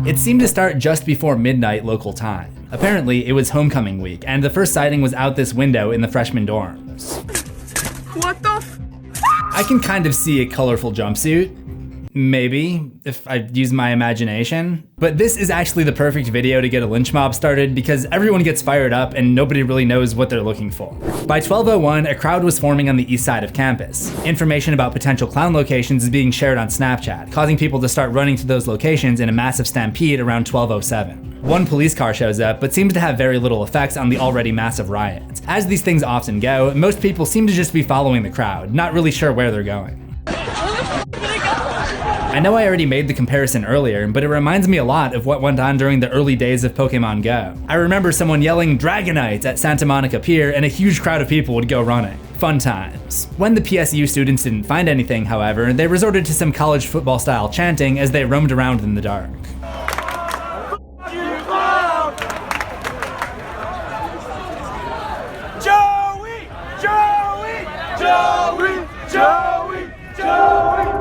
Speaker 1: It seemed to start just before midnight local time. Apparently, it was homecoming week, and the first sighting was out this window in the freshman dorms.
Speaker 16: What the f?
Speaker 1: I can kind of see a colorful jumpsuit. Maybe, if I use my imagination. But this is actually the perfect video to get a lynch mob started because everyone gets fired up and nobody really knows what they're looking for. By 12:01, a crowd was forming on the east side of campus. Information about potential clown locations is being shared on Snapchat, causing people to start running to those locations in a massive stampede around 12:07. One police car shows up, but seems to have very little effects on the already massive riots. As these things often go, most people seem to just be following the crowd, not really sure where they're going. I know I already made the comparison earlier, but it reminds me a lot of what went on during the early days of Pokémon Go. I remember someone yelling Dragonite at Santa Monica Pier and a huge crowd of people would go running. Fun times. When the PSU students didn't find anything, however, they resorted to some college football style chanting as they roamed around in the dark.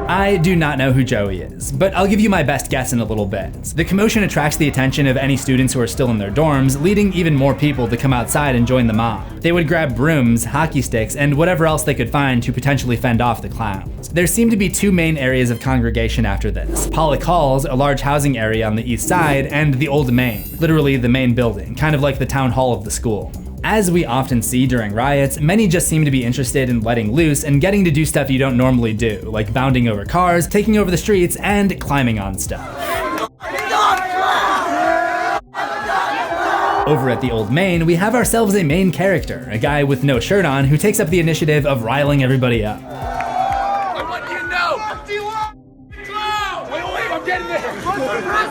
Speaker 1: I do not know who Joey is, but I'll give you my best guess in a little bit. The commotion attracts the attention of any students who are still in their dorms, leading even more people to come outside and join the mob. They would grab brooms, hockey sticks, and whatever else they could find to potentially fend off the clowns. There seemed to be 2 main areas of congregation after this. Pollock Halls, a large housing area on the east side, and the Old Main, literally the main building, kind of like the town hall of the school. As we often see during riots, many just seem to be interested in letting loose and getting to do stuff you don't normally do, like bounding over cars, taking over the streets, and climbing on stuff. Over at the Old Main, we have ourselves a main character, a guy with no shirt on who takes up the initiative of riling everybody up.
Speaker 16: I want you to know! Wait, I'm getting there!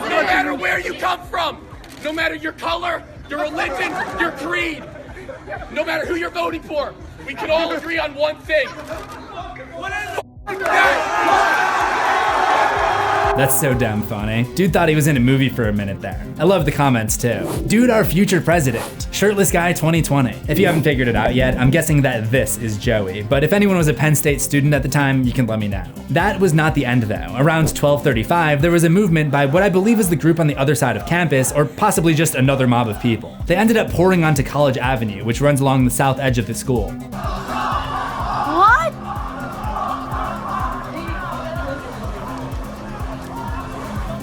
Speaker 16: No matter where you come from, no matter your color,
Speaker 20: your religion, your creed. No matter who you're voting for, we can all agree on one thing.
Speaker 1: That's so damn funny. Dude thought he was in a movie for a minute there. I love the comments too. Dude, our future president. Shirtless guy 2020. If you haven't figured it out yet, I'm guessing that this is Joey, but if anyone was a Penn State student at the time, you can let me know. That was not the end though. Around 12:35, there was a movement by what I believe is the group on the other side of campus, or possibly just another mob of people. They ended up pouring onto College Avenue, which runs along the south edge of the school.
Speaker 15: What?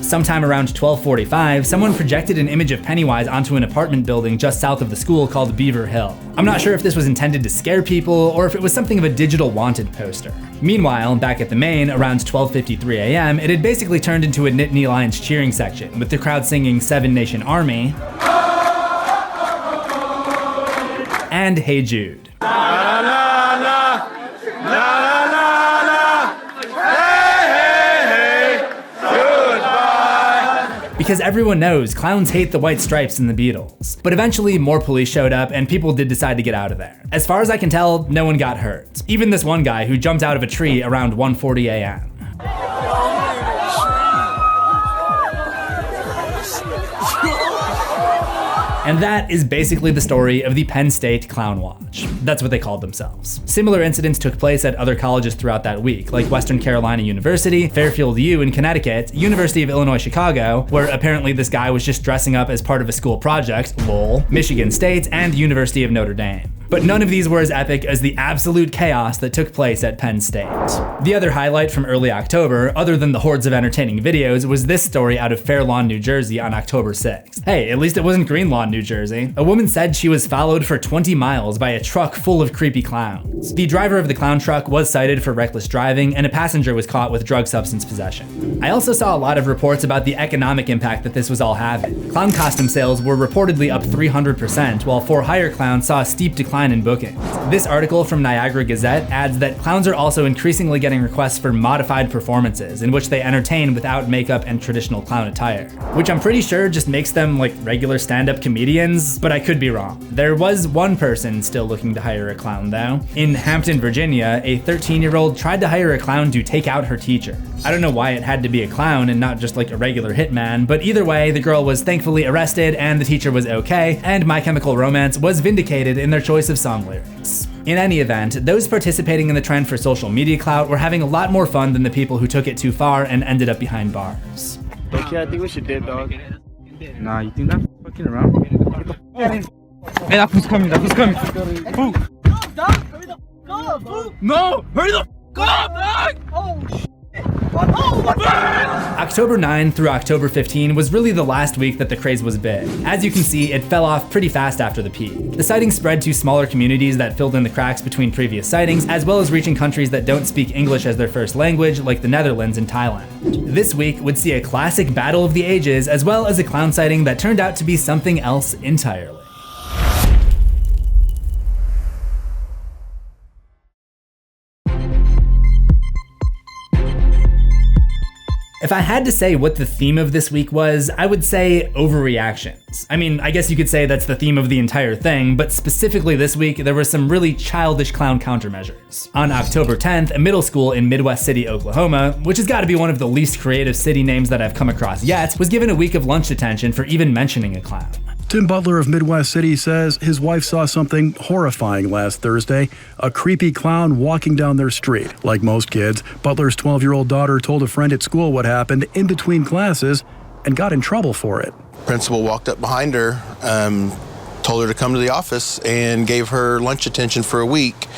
Speaker 1: Sometime around 12:45, someone projected an image of Pennywise onto an apartment building just south of the school called Beaver Hill. I'm not sure if this was intended to scare people or if it was something of a digital wanted poster. Meanwhile, back at the main, around 12:53 a.m., it had basically turned into a Nittany Lions cheering section, with the crowd singing Seven Nation Army and Hey Jude. Because everyone knows clowns hate the White Stripes and the Beatles. But eventually more police showed up and people did decide to get out of there. As far as I can tell, no one got hurt. Even this one guy who jumped out of a tree around 1:40 a.m. And that is basically the story of the Penn State Clown Watch. That's what they called themselves. Similar incidents took place at other colleges throughout that week, like Western Carolina University, Fairfield U in Connecticut, University of Illinois Chicago, where apparently this guy was just dressing up as part of a school project, lol, Michigan State, and University of Notre Dame. But none of these were as epic as the absolute chaos that took place at Penn State. The other highlight from early October, other than the hordes of entertaining videos, was this story out of Fair Lawn, New Jersey on October 6th. Hey, at least it wasn't Green Lawn, New Jersey. A woman said she was followed for 20 miles by a truck full of creepy clowns. The driver of the clown truck was cited for reckless driving, and a passenger was caught with drug substance possession. I also saw a lot of reports about the economic impact that this was all having. Clown costume sales were reportedly up 300%, while for hire clowns saw a steep decline in bookings. This article from Niagara Gazette adds that clowns are also increasingly getting requests for modified performances in which they entertain without makeup and traditional clown attire, which I'm pretty sure just makes them like regular stand-up comedians, but I could be wrong. There was one person still looking to hire a clown though. In Hampton, Virginia, a 13-year-old tried to hire a clown to take out her teacher. I don't know why it had to be a clown and not just like a regular hitman, but either way, the girl was thankfully arrested and the teacher was okay, and My Chemical Romance was vindicated in their choice of song lyrics. In any event, those participating in the trend for social media clout were having a lot more fun than the people who took it too far and ended up behind bars.
Speaker 18: Okay, I think we should dip, dog.
Speaker 21: Nah, you think that fucking around? Hey, that food's coming, that food's coming. Food. No, hurry the f up, dog! Oh, shit.
Speaker 1: October 9 through October 15 was really the last week that the craze was big. As you can see, it fell off pretty fast after the peak. The sightings spread to smaller communities that filled in the cracks between previous sightings, as well as reaching countries that don't speak English as their first language, like the Netherlands and Thailand. This week would see a classic battle of the ages, as well as a clown sighting that turned out to be something else entirely. If I had to say what the theme of this week was, I would say overreactions. I mean, I guess you could say that's the theme of the entire thing, but specifically this week, there were some really childish clown countermeasures. On October 10th, a middle school in Midwest City, Oklahoma, which has got to be one of the least creative city names that I've come across yet, was given a week of lunch detention for even mentioning a clown.
Speaker 23: Tim Butler of Midwest City says his wife saw something horrifying last Thursday, a creepy clown walking down their street. Like most kids, Butler's 12-year-old daughter told a friend at school what happened in between classes and got in trouble for it.
Speaker 24: Principal walked up behind her, told her to come to the office and gave her lunch detention for a week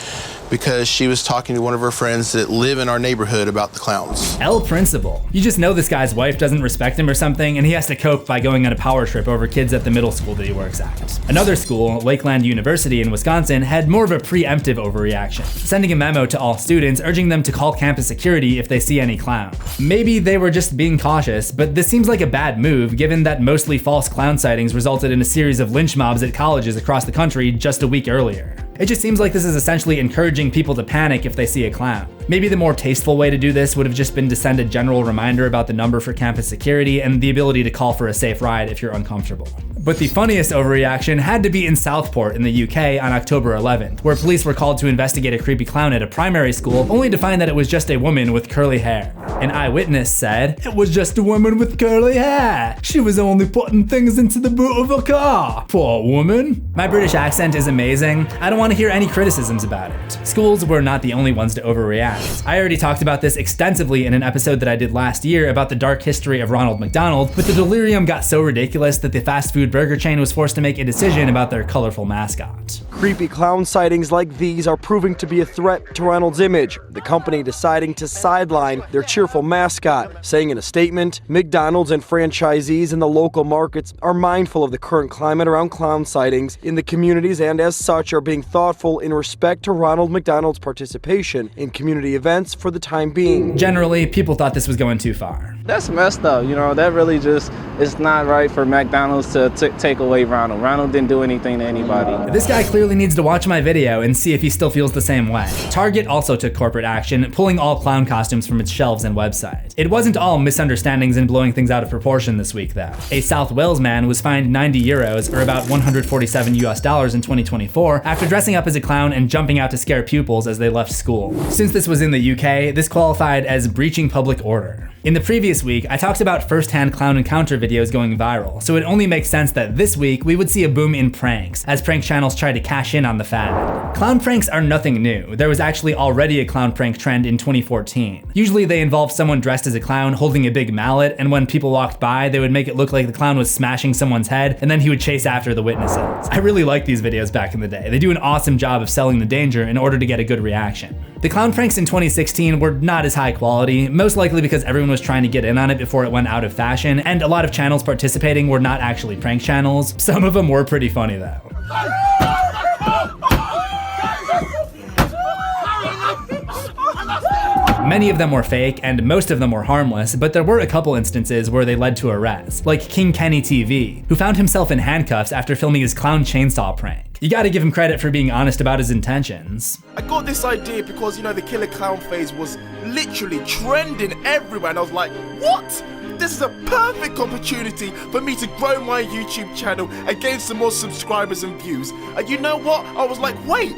Speaker 24: because she was talking to one of her friends that live in our neighborhood about the clowns.
Speaker 1: El Principal. You just know this guy's wife doesn't respect him or something, and he has to cope by going on a power trip over kids at the middle school that he works at. Another school, Lakeland University in Wisconsin, had more of a preemptive overreaction, sending a memo to all students urging them to call campus security if they see any clown. Maybe they were just being cautious, but this seems like a bad move given that mostly false clown sightings resulted in a series of lynch mobs at colleges across the country just a week earlier. It just seems like this is essentially encouraging people to panic if they see a clown. Maybe the more tasteful way to do this would have just been to send a general reminder about the number for campus security and the ability to call for a safe ride if you're uncomfortable. But the funniest overreaction had to be in Southport in the UK on October 11th, where police were called to investigate a creepy clown at a primary school, only to find that it was just a woman with curly hair. An eyewitness said, "It was just a woman with curly hair. She was only putting things into the boot of a car. Poor woman." My British accent is amazing. I don't want to hear any criticisms about it. Schools were not the only ones to overreact. I already talked about this extensively in an episode that I did last year about the dark history of Ronald McDonald, but the delirium got so ridiculous that the fast food burger chain was forced to make a decision about their colorful mascot.
Speaker 3: Creepy clown sightings like these are proving to be a threat to Ronald's image, the company deciding to sideline their cheerful mascot, saying in a statement, McDonald's and franchisees in the local markets are mindful of the current climate around clown sightings in the communities and as such are being thoughtful in respect to Ronald McDonald's participation in community events for the time being.
Speaker 1: Generally, people thought this was going too far.
Speaker 11: That's messed up, you know, that really just, it's not right for McDonald's to take away Ronald. Ronald didn't do anything to anybody.
Speaker 1: This guy clearly needs to watch my video and see if he still feels the same way. Target also took corporate action, pulling all clown costumes from its shelves and website. It wasn't all misunderstandings and blowing things out of proportion this week though. A South Wales man was fined 90 euros, or about $147 US in 2024, after dressing up as a clown and jumping out to scare pupils as they left school. Since this was in the UK, this qualified as breaching public order. In the previous week, I talked about first-hand clown encounter videos going viral, so it only makes sense that this week we would see a boom in pranks, as prank channels try to cash in on the fad. Clown pranks are nothing new. There was actually already a clown prank trend in 2014. Usually they involve someone dressed as a clown holding a big mallet, and when people walked by, they would make it look like the clown was smashing someone's head, and then he would chase after the witnesses. I really liked these videos back in the day. They do an awesome job of selling the danger in order to get a good reaction. The clown pranks in 2016 were not as high quality, most likely because everyone was trying to get in on it before it went out of fashion, and a lot of channels participating were not actually prank channels. Some of them were pretty funny though. Many of them were fake, and most of them were harmless, but there were a couple instances where they led to arrest, like King Kenny TV, who found himself in handcuffs after filming his clown chainsaw prank. You gotta give him credit for being honest about his intentions.
Speaker 5: I got this idea because, you know, the killer clown phase was literally trending everywhere, and I was like, what? This is a perfect opportunity for me to grow my YouTube channel and gain some more subscribers and views. And you know what? I was like, wait,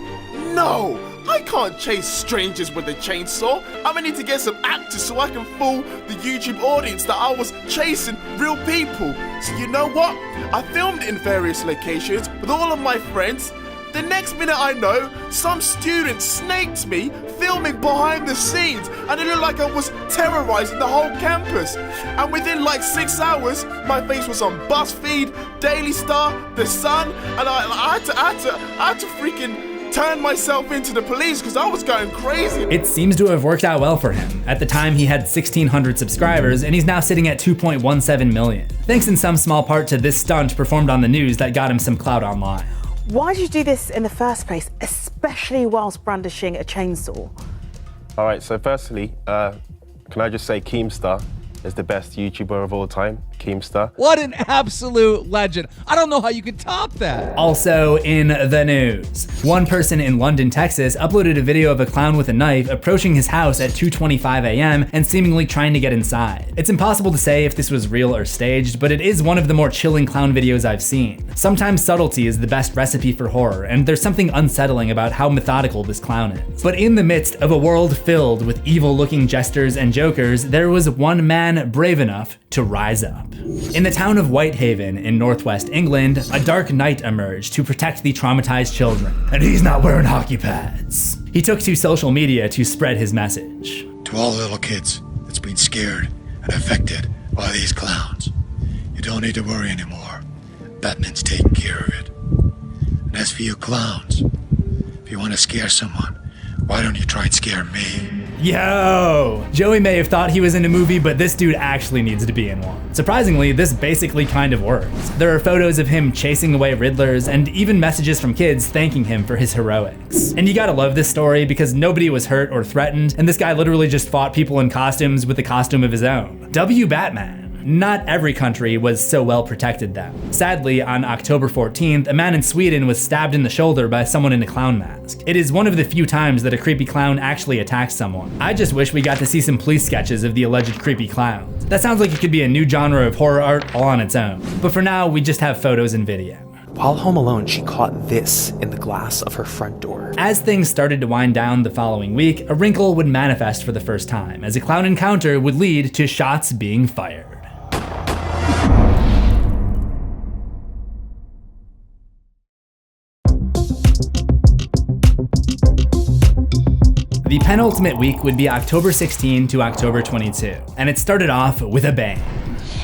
Speaker 5: no, I can't chase strangers with a chainsaw. I'm gonna need to get some actors so I can fool the YouTube audience that I was chasing real people. So you know what? I filmed in various locations with all of my friends. The next minute I know, some student snaked me filming behind the scenes, and it looked like I was terrorizing the whole campus. And within like 6 hours, my face was on BuzzFeed, Daily Star, The Sun, and I had to freaking turn myself into the police because I was going crazy.
Speaker 1: It seems to have worked out well for him. At the time, he had 1,600 subscribers, and he's now sitting at 2.17 million. Thanks in some small part to this stunt performed on the news that got him some clout online.
Speaker 2: Why did you do this in the first place, especially whilst brandishing a chainsaw?
Speaker 18: All right, so firstly, can I just say Keemstar is the best YouTuber of all time? Keemstar.
Speaker 4: What an absolute legend. I don't know how you could top that.
Speaker 1: Also in the news, one person in London, Texas uploaded a video of a clown with a knife approaching his house at 2:25 a.m. and seemingly trying to get inside. It's impossible to say if this was real or staged, but it is one of the more chilling clown videos I've seen. Sometimes subtlety is the best recipe for horror, and there's something unsettling about how methodical this clown is. But in the midst of a world filled with evil-looking jesters and jokers, there was one man brave enough to rise up. In the town of Whitehaven in northwest England, a dark night emerged to protect the traumatized children. And he's not wearing hockey pads. He took to social media to spread his message.
Speaker 6: To all the little kids that's been scared and affected by these clowns, you don't need to worry anymore. Batman's taking care of it. And as for you clowns, if you want to scare someone, why don't you try and scare me?
Speaker 1: Yo! Joey may have thought he was in a movie, but this dude actually needs to be in one. Surprisingly, this basically kind of works. There are photos of him chasing away Riddlers and even messages from kids thanking him for his heroics. And you gotta love this story because nobody was hurt or threatened, and this guy literally just fought people in costumes with a costume of his own. W Batman. Not every country was so well protected though. Sadly, on October 14th, a man in Sweden was stabbed in the shoulder by someone in a clown mask. It is one of the few times that a creepy clown actually attacks someone. I just wish we got to see some police sketches of the alleged creepy clowns. That sounds like it could be a new genre of horror art all on its own. But for now, we just have photos and video.
Speaker 8: While home alone, she caught this in the glass of her front door.
Speaker 1: As things started to wind down the following week, a wrinkle would manifest for the first time, as a clown encounter would lead to shots being fired. The penultimate week would be October 16 to October 22, and it started off with a bang.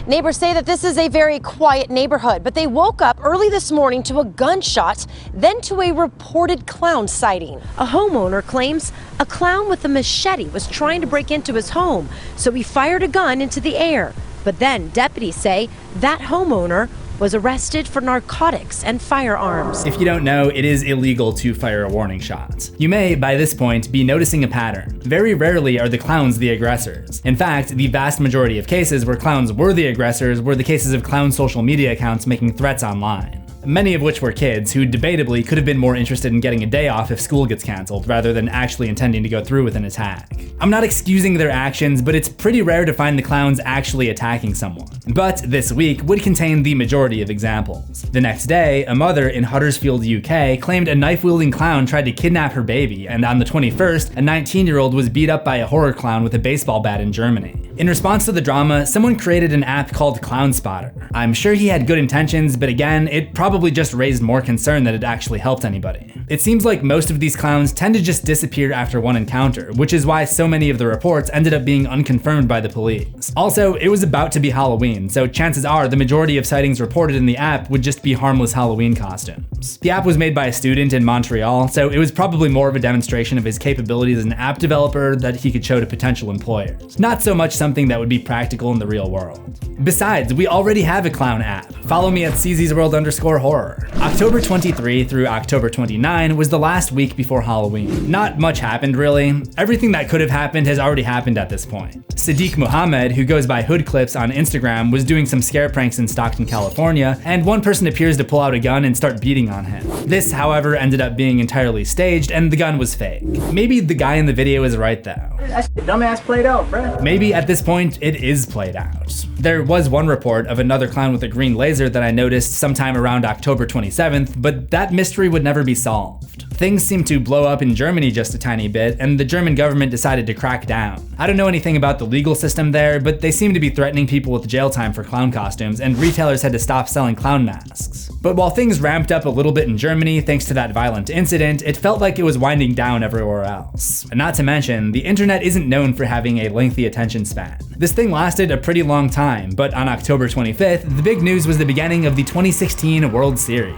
Speaker 9: Neighbors say that this is a very quiet neighborhood, but they woke up early this morning to a gunshot, then to a reported clown sighting. A homeowner claims a clown with a machete was trying to break into his home, so he fired a gun into the air. But then deputies say that homeowner was arrested for narcotics and firearms.
Speaker 1: If you don't know, it is illegal to fire a warning shot. You may, by this point, be noticing a pattern. Very rarely are the clowns the aggressors. In fact, the vast majority of cases where clowns were the aggressors were the cases of clown social media accounts making threats online. Many of which were kids who debatably could have been more interested in getting a day off if school gets canceled rather than actually intending to go through with an attack. I'm not excusing their actions, but it's pretty rare to find the clowns actually attacking someone. But this week would contain the majority of examples. The next day, a mother in Huddersfield, UK claimed a knife-wielding clown tried to kidnap her baby, and on the 21st, a 19-year-old was beat up by a horror clown with a baseball bat in Germany. In response to the drama, someone created an app called Clown Spotter. I'm sure he had good intentions, but again, it probably just raised more concern than it actually helped anybody. It seems like most of these clowns tend to just disappear after one encounter, which is why so many of the reports ended up being unconfirmed by the police. Also, it was about to be Halloween, so chances are the majority of sightings reported in the app would just be harmless Halloween costumes. The app was made by a student in Montreal, so it was probably more of a demonstration of his capabilities as an app developer that he could show to potential employers. Not so much something that would be practical in the real world. Besides, we already have a clown app. Follow me at CZsWorld_horror. October 23 through October 29 was the last week before Halloween. Not much happened really. Everything that could have happened has already happened at this point. Sadiq Muhammad, who goes by Hood Clips on Instagram, was doing some scare pranks in Stockton, California, and one person appears to pull out a gun and start beating on him. This, however, ended up being entirely staged and the gun was fake. Maybe the guy in the video is right though.
Speaker 10: That shit dumbass played out, bruh.
Speaker 1: Maybe at this point it is played out. There was one report of another clown with a green laser that I noticed sometime around October 27th, but that mystery would never be solved. Things seemed to blow up in Germany just a tiny bit, and the German government decided to crack down. I don't know anything about the legal system there, but they seem to be threatening people with jail time for clown costumes, and retailers had to stop selling clown masks. But while things ramped up a little bit in Germany thanks to that violent incident, it felt like it was winding down everywhere else. And not to mention, the internet isn't known for having a lengthy attention span. This thing lasted a pretty long time, but on October 25th, the big news was the beginning of the 2016 World Series.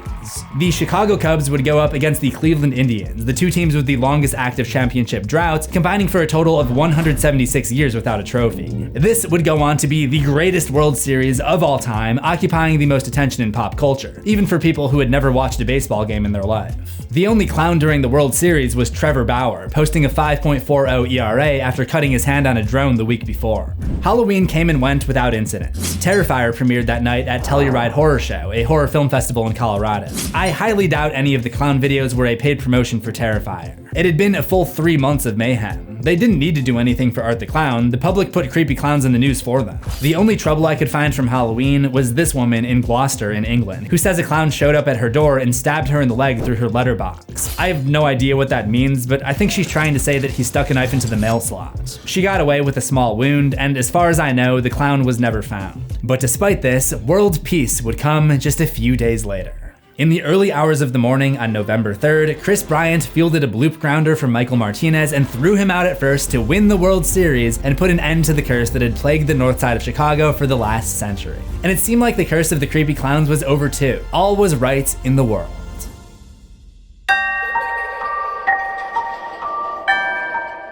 Speaker 1: The Chicago Cubs would go up against the Cleveland Indians, the two teams with the longest active championship droughts, combining for a total of 176 years without a trophy. This would go on to be the greatest World Series of all time, occupying the most attention in pop culture, even for people who had never watched a baseball game in their life. The only clown during the World Series was Trevor Bauer, posting a 5.40 ERA after cutting his hand on a drone the week before. Halloween came and went without incident. Terrifier premiered that night at Telluride Horror Show, a horror film festival in Colorado. I highly doubt any of the clown videos were a paid promotion for Terrifier. It had been a full 3 months of mayhem. They didn't need to do anything for Art the Clown, the public put creepy clowns in the news for them. The only trouble I could find from Halloween was this woman in Gloucester in England, who says a clown showed up at her door and stabbed her in the leg through her letterbox. I have no idea what that means, but I think she's trying to say that he stuck a knife into the mail slot. She got away with a small wound, and as far as I know, the clown was never found. But despite this, world peace would come just a few days later. In the early hours of the morning on November 3rd, Chris Bryant fielded a bloop grounder from Michael Martinez and threw him out at first to win the World Series and put an end to the curse that had plagued the north side of Chicago for the last century. And it seemed like the curse of the creepy clowns was over too. All was right in the world.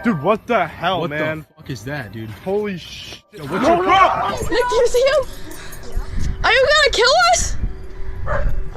Speaker 22: Dude, what the hell,
Speaker 21: what
Speaker 22: man?
Speaker 21: What the fuck is that, dude?
Speaker 22: Holy shit.
Speaker 21: Yo, what's your problem?
Speaker 16: Nick, do you see him? Are you gonna kill us?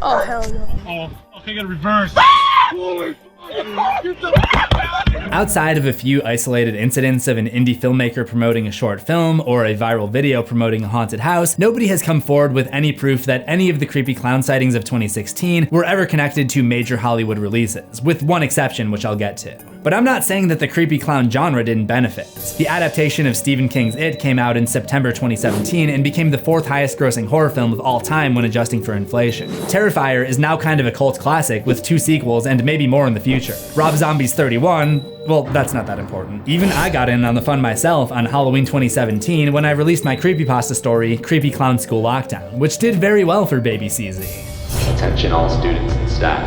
Speaker 16: Oh, hell no.
Speaker 21: Oh, okay, gotta reverse.
Speaker 22: Holy fuck. Get the fuck out.
Speaker 1: Outside of a few isolated incidents of an indie filmmaker promoting a short film or a viral video promoting a haunted house, nobody has come forward with any proof that any of the creepy clown sightings of 2016 were ever connected to major Hollywood releases, with one exception which I'll get to. But I'm not saying that the creepy clown genre didn't benefit. The adaptation of Stephen King's It came out in September 2017 and became the 4th highest grossing horror film of all time when adjusting for inflation. Terrifier is now kind of a cult classic with 2 sequels and maybe more in the future. Rob Zombie's 31, well, that's not that important. Even I got in on the fun myself on Halloween 2017 when I released my creepypasta story, Creepy Clown School Lockdown, which did very well for baby CZ.
Speaker 7: Attention all students and staff.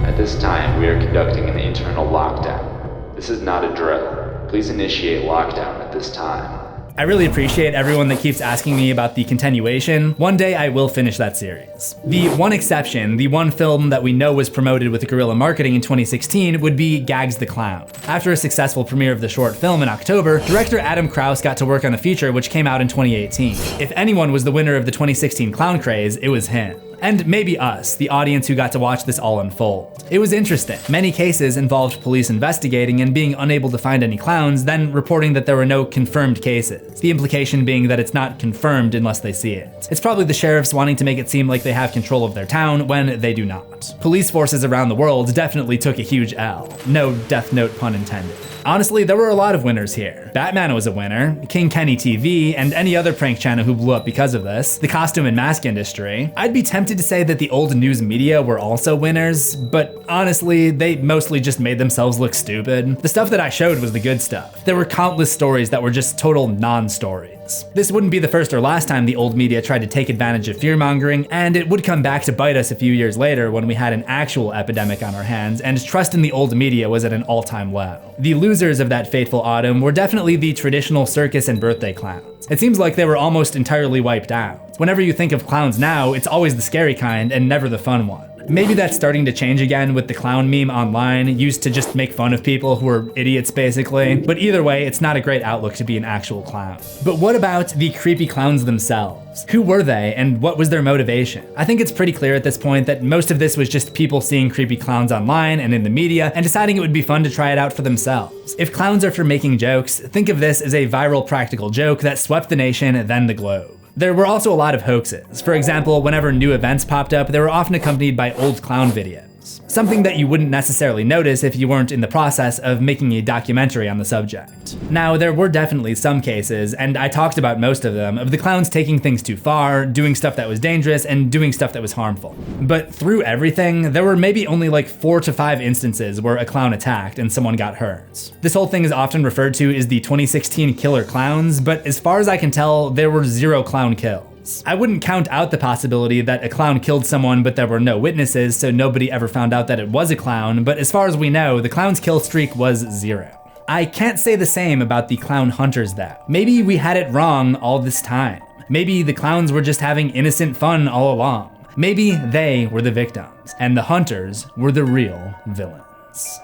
Speaker 7: At this time, we are conducting an internal lockdown. This is not a drill. Please initiate lockdown at this time.
Speaker 1: I really appreciate everyone that keeps asking me about the continuation. One day I will finish that series. The one exception, the one film that we know was promoted with guerrilla marketing in 2016 would be Gags the Clown. After a successful premiere of the short film in October, director Adam Kraus got to work on a feature which came out in 2018. If anyone was the winner of the 2016 Clown Craze, it was him. And maybe us, the audience who got to watch this all unfold. It was interesting. Many cases involved police investigating and being unable to find any clowns, then reporting that there were no confirmed cases. The implication being that it's not confirmed unless they see it. It's probably the sheriffs wanting to make it seem like they have control of their town when they do not. Police forces around the world definitely took a huge L. No Death Note pun intended. Honestly, there were a lot of winners here. Batman was a winner, King Kenny TV, and any other prank channel who blew up because of this, the costume and mask industry. I'd be tempted to say that the old news media were also winners, but honestly, they mostly just made themselves look stupid. The stuff that I showed was the good stuff. There were countless stories that were just total non-stories. This wouldn't be the first or last time the old media tried to take advantage of fear-mongering, and it would come back to bite us a few years later when we had an actual epidemic on our hands, and trust in the old media was at an all-time low. The losers of that fateful autumn were definitely the traditional circus and birthday clowns. It seems like they were almost entirely wiped out. Whenever you think of clowns now, it's always the scary kind and never the fun one. Maybe that's starting to change again with the clown meme online, used to just make fun of people who are idiots basically. But either way, it's not a great outlook to be an actual clown. But what about the creepy clowns themselves? Who were they and what was their motivation? I think it's pretty clear at this point that most of this was just people seeing creepy clowns online and in the media and deciding it would be fun to try it out for themselves. If clowns are for making jokes, think of this as a viral practical joke that swept the nation, then the globe. There were also a lot of hoaxes. For example, whenever new events popped up, they were often accompanied by old clown videos. Something that you wouldn't necessarily notice if you weren't in the process of making a documentary on the subject. Now, there were definitely some cases, and I talked about most of them, of the clowns taking things too far, doing stuff that was dangerous, and doing stuff that was harmful. But through everything, there were maybe only like 4 to 5 instances where a clown attacked and someone got hurt. This whole thing is often referred to as the 2016 killer clowns, but as far as I can tell, there were 0 clown kills. I wouldn't count out the possibility that a clown killed someone but there were no witnesses, so nobody ever found out that it was a clown, but as far as we know, the clown's kill streak was 0. I can't say the same about the clown hunters though. Maybe we had it wrong all this time. Maybe the clowns were just having innocent fun all along. Maybe they were the victims, and the hunters were the real villains.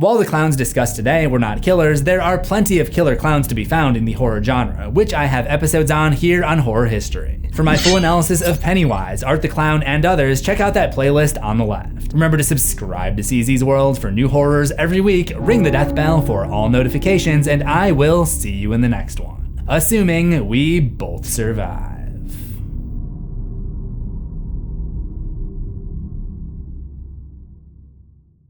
Speaker 1: While the clowns discussed today were not killers, there are plenty of killer clowns to be found in the horror genre, which I have episodes on here on Horror History. For my full analysis of Pennywise, Art the Clown, and others, check out that playlist on the left. Remember to subscribe to CZ's World for new horrors every week, ring the death bell for all notifications, and I will see you in the next one. Assuming we both survive.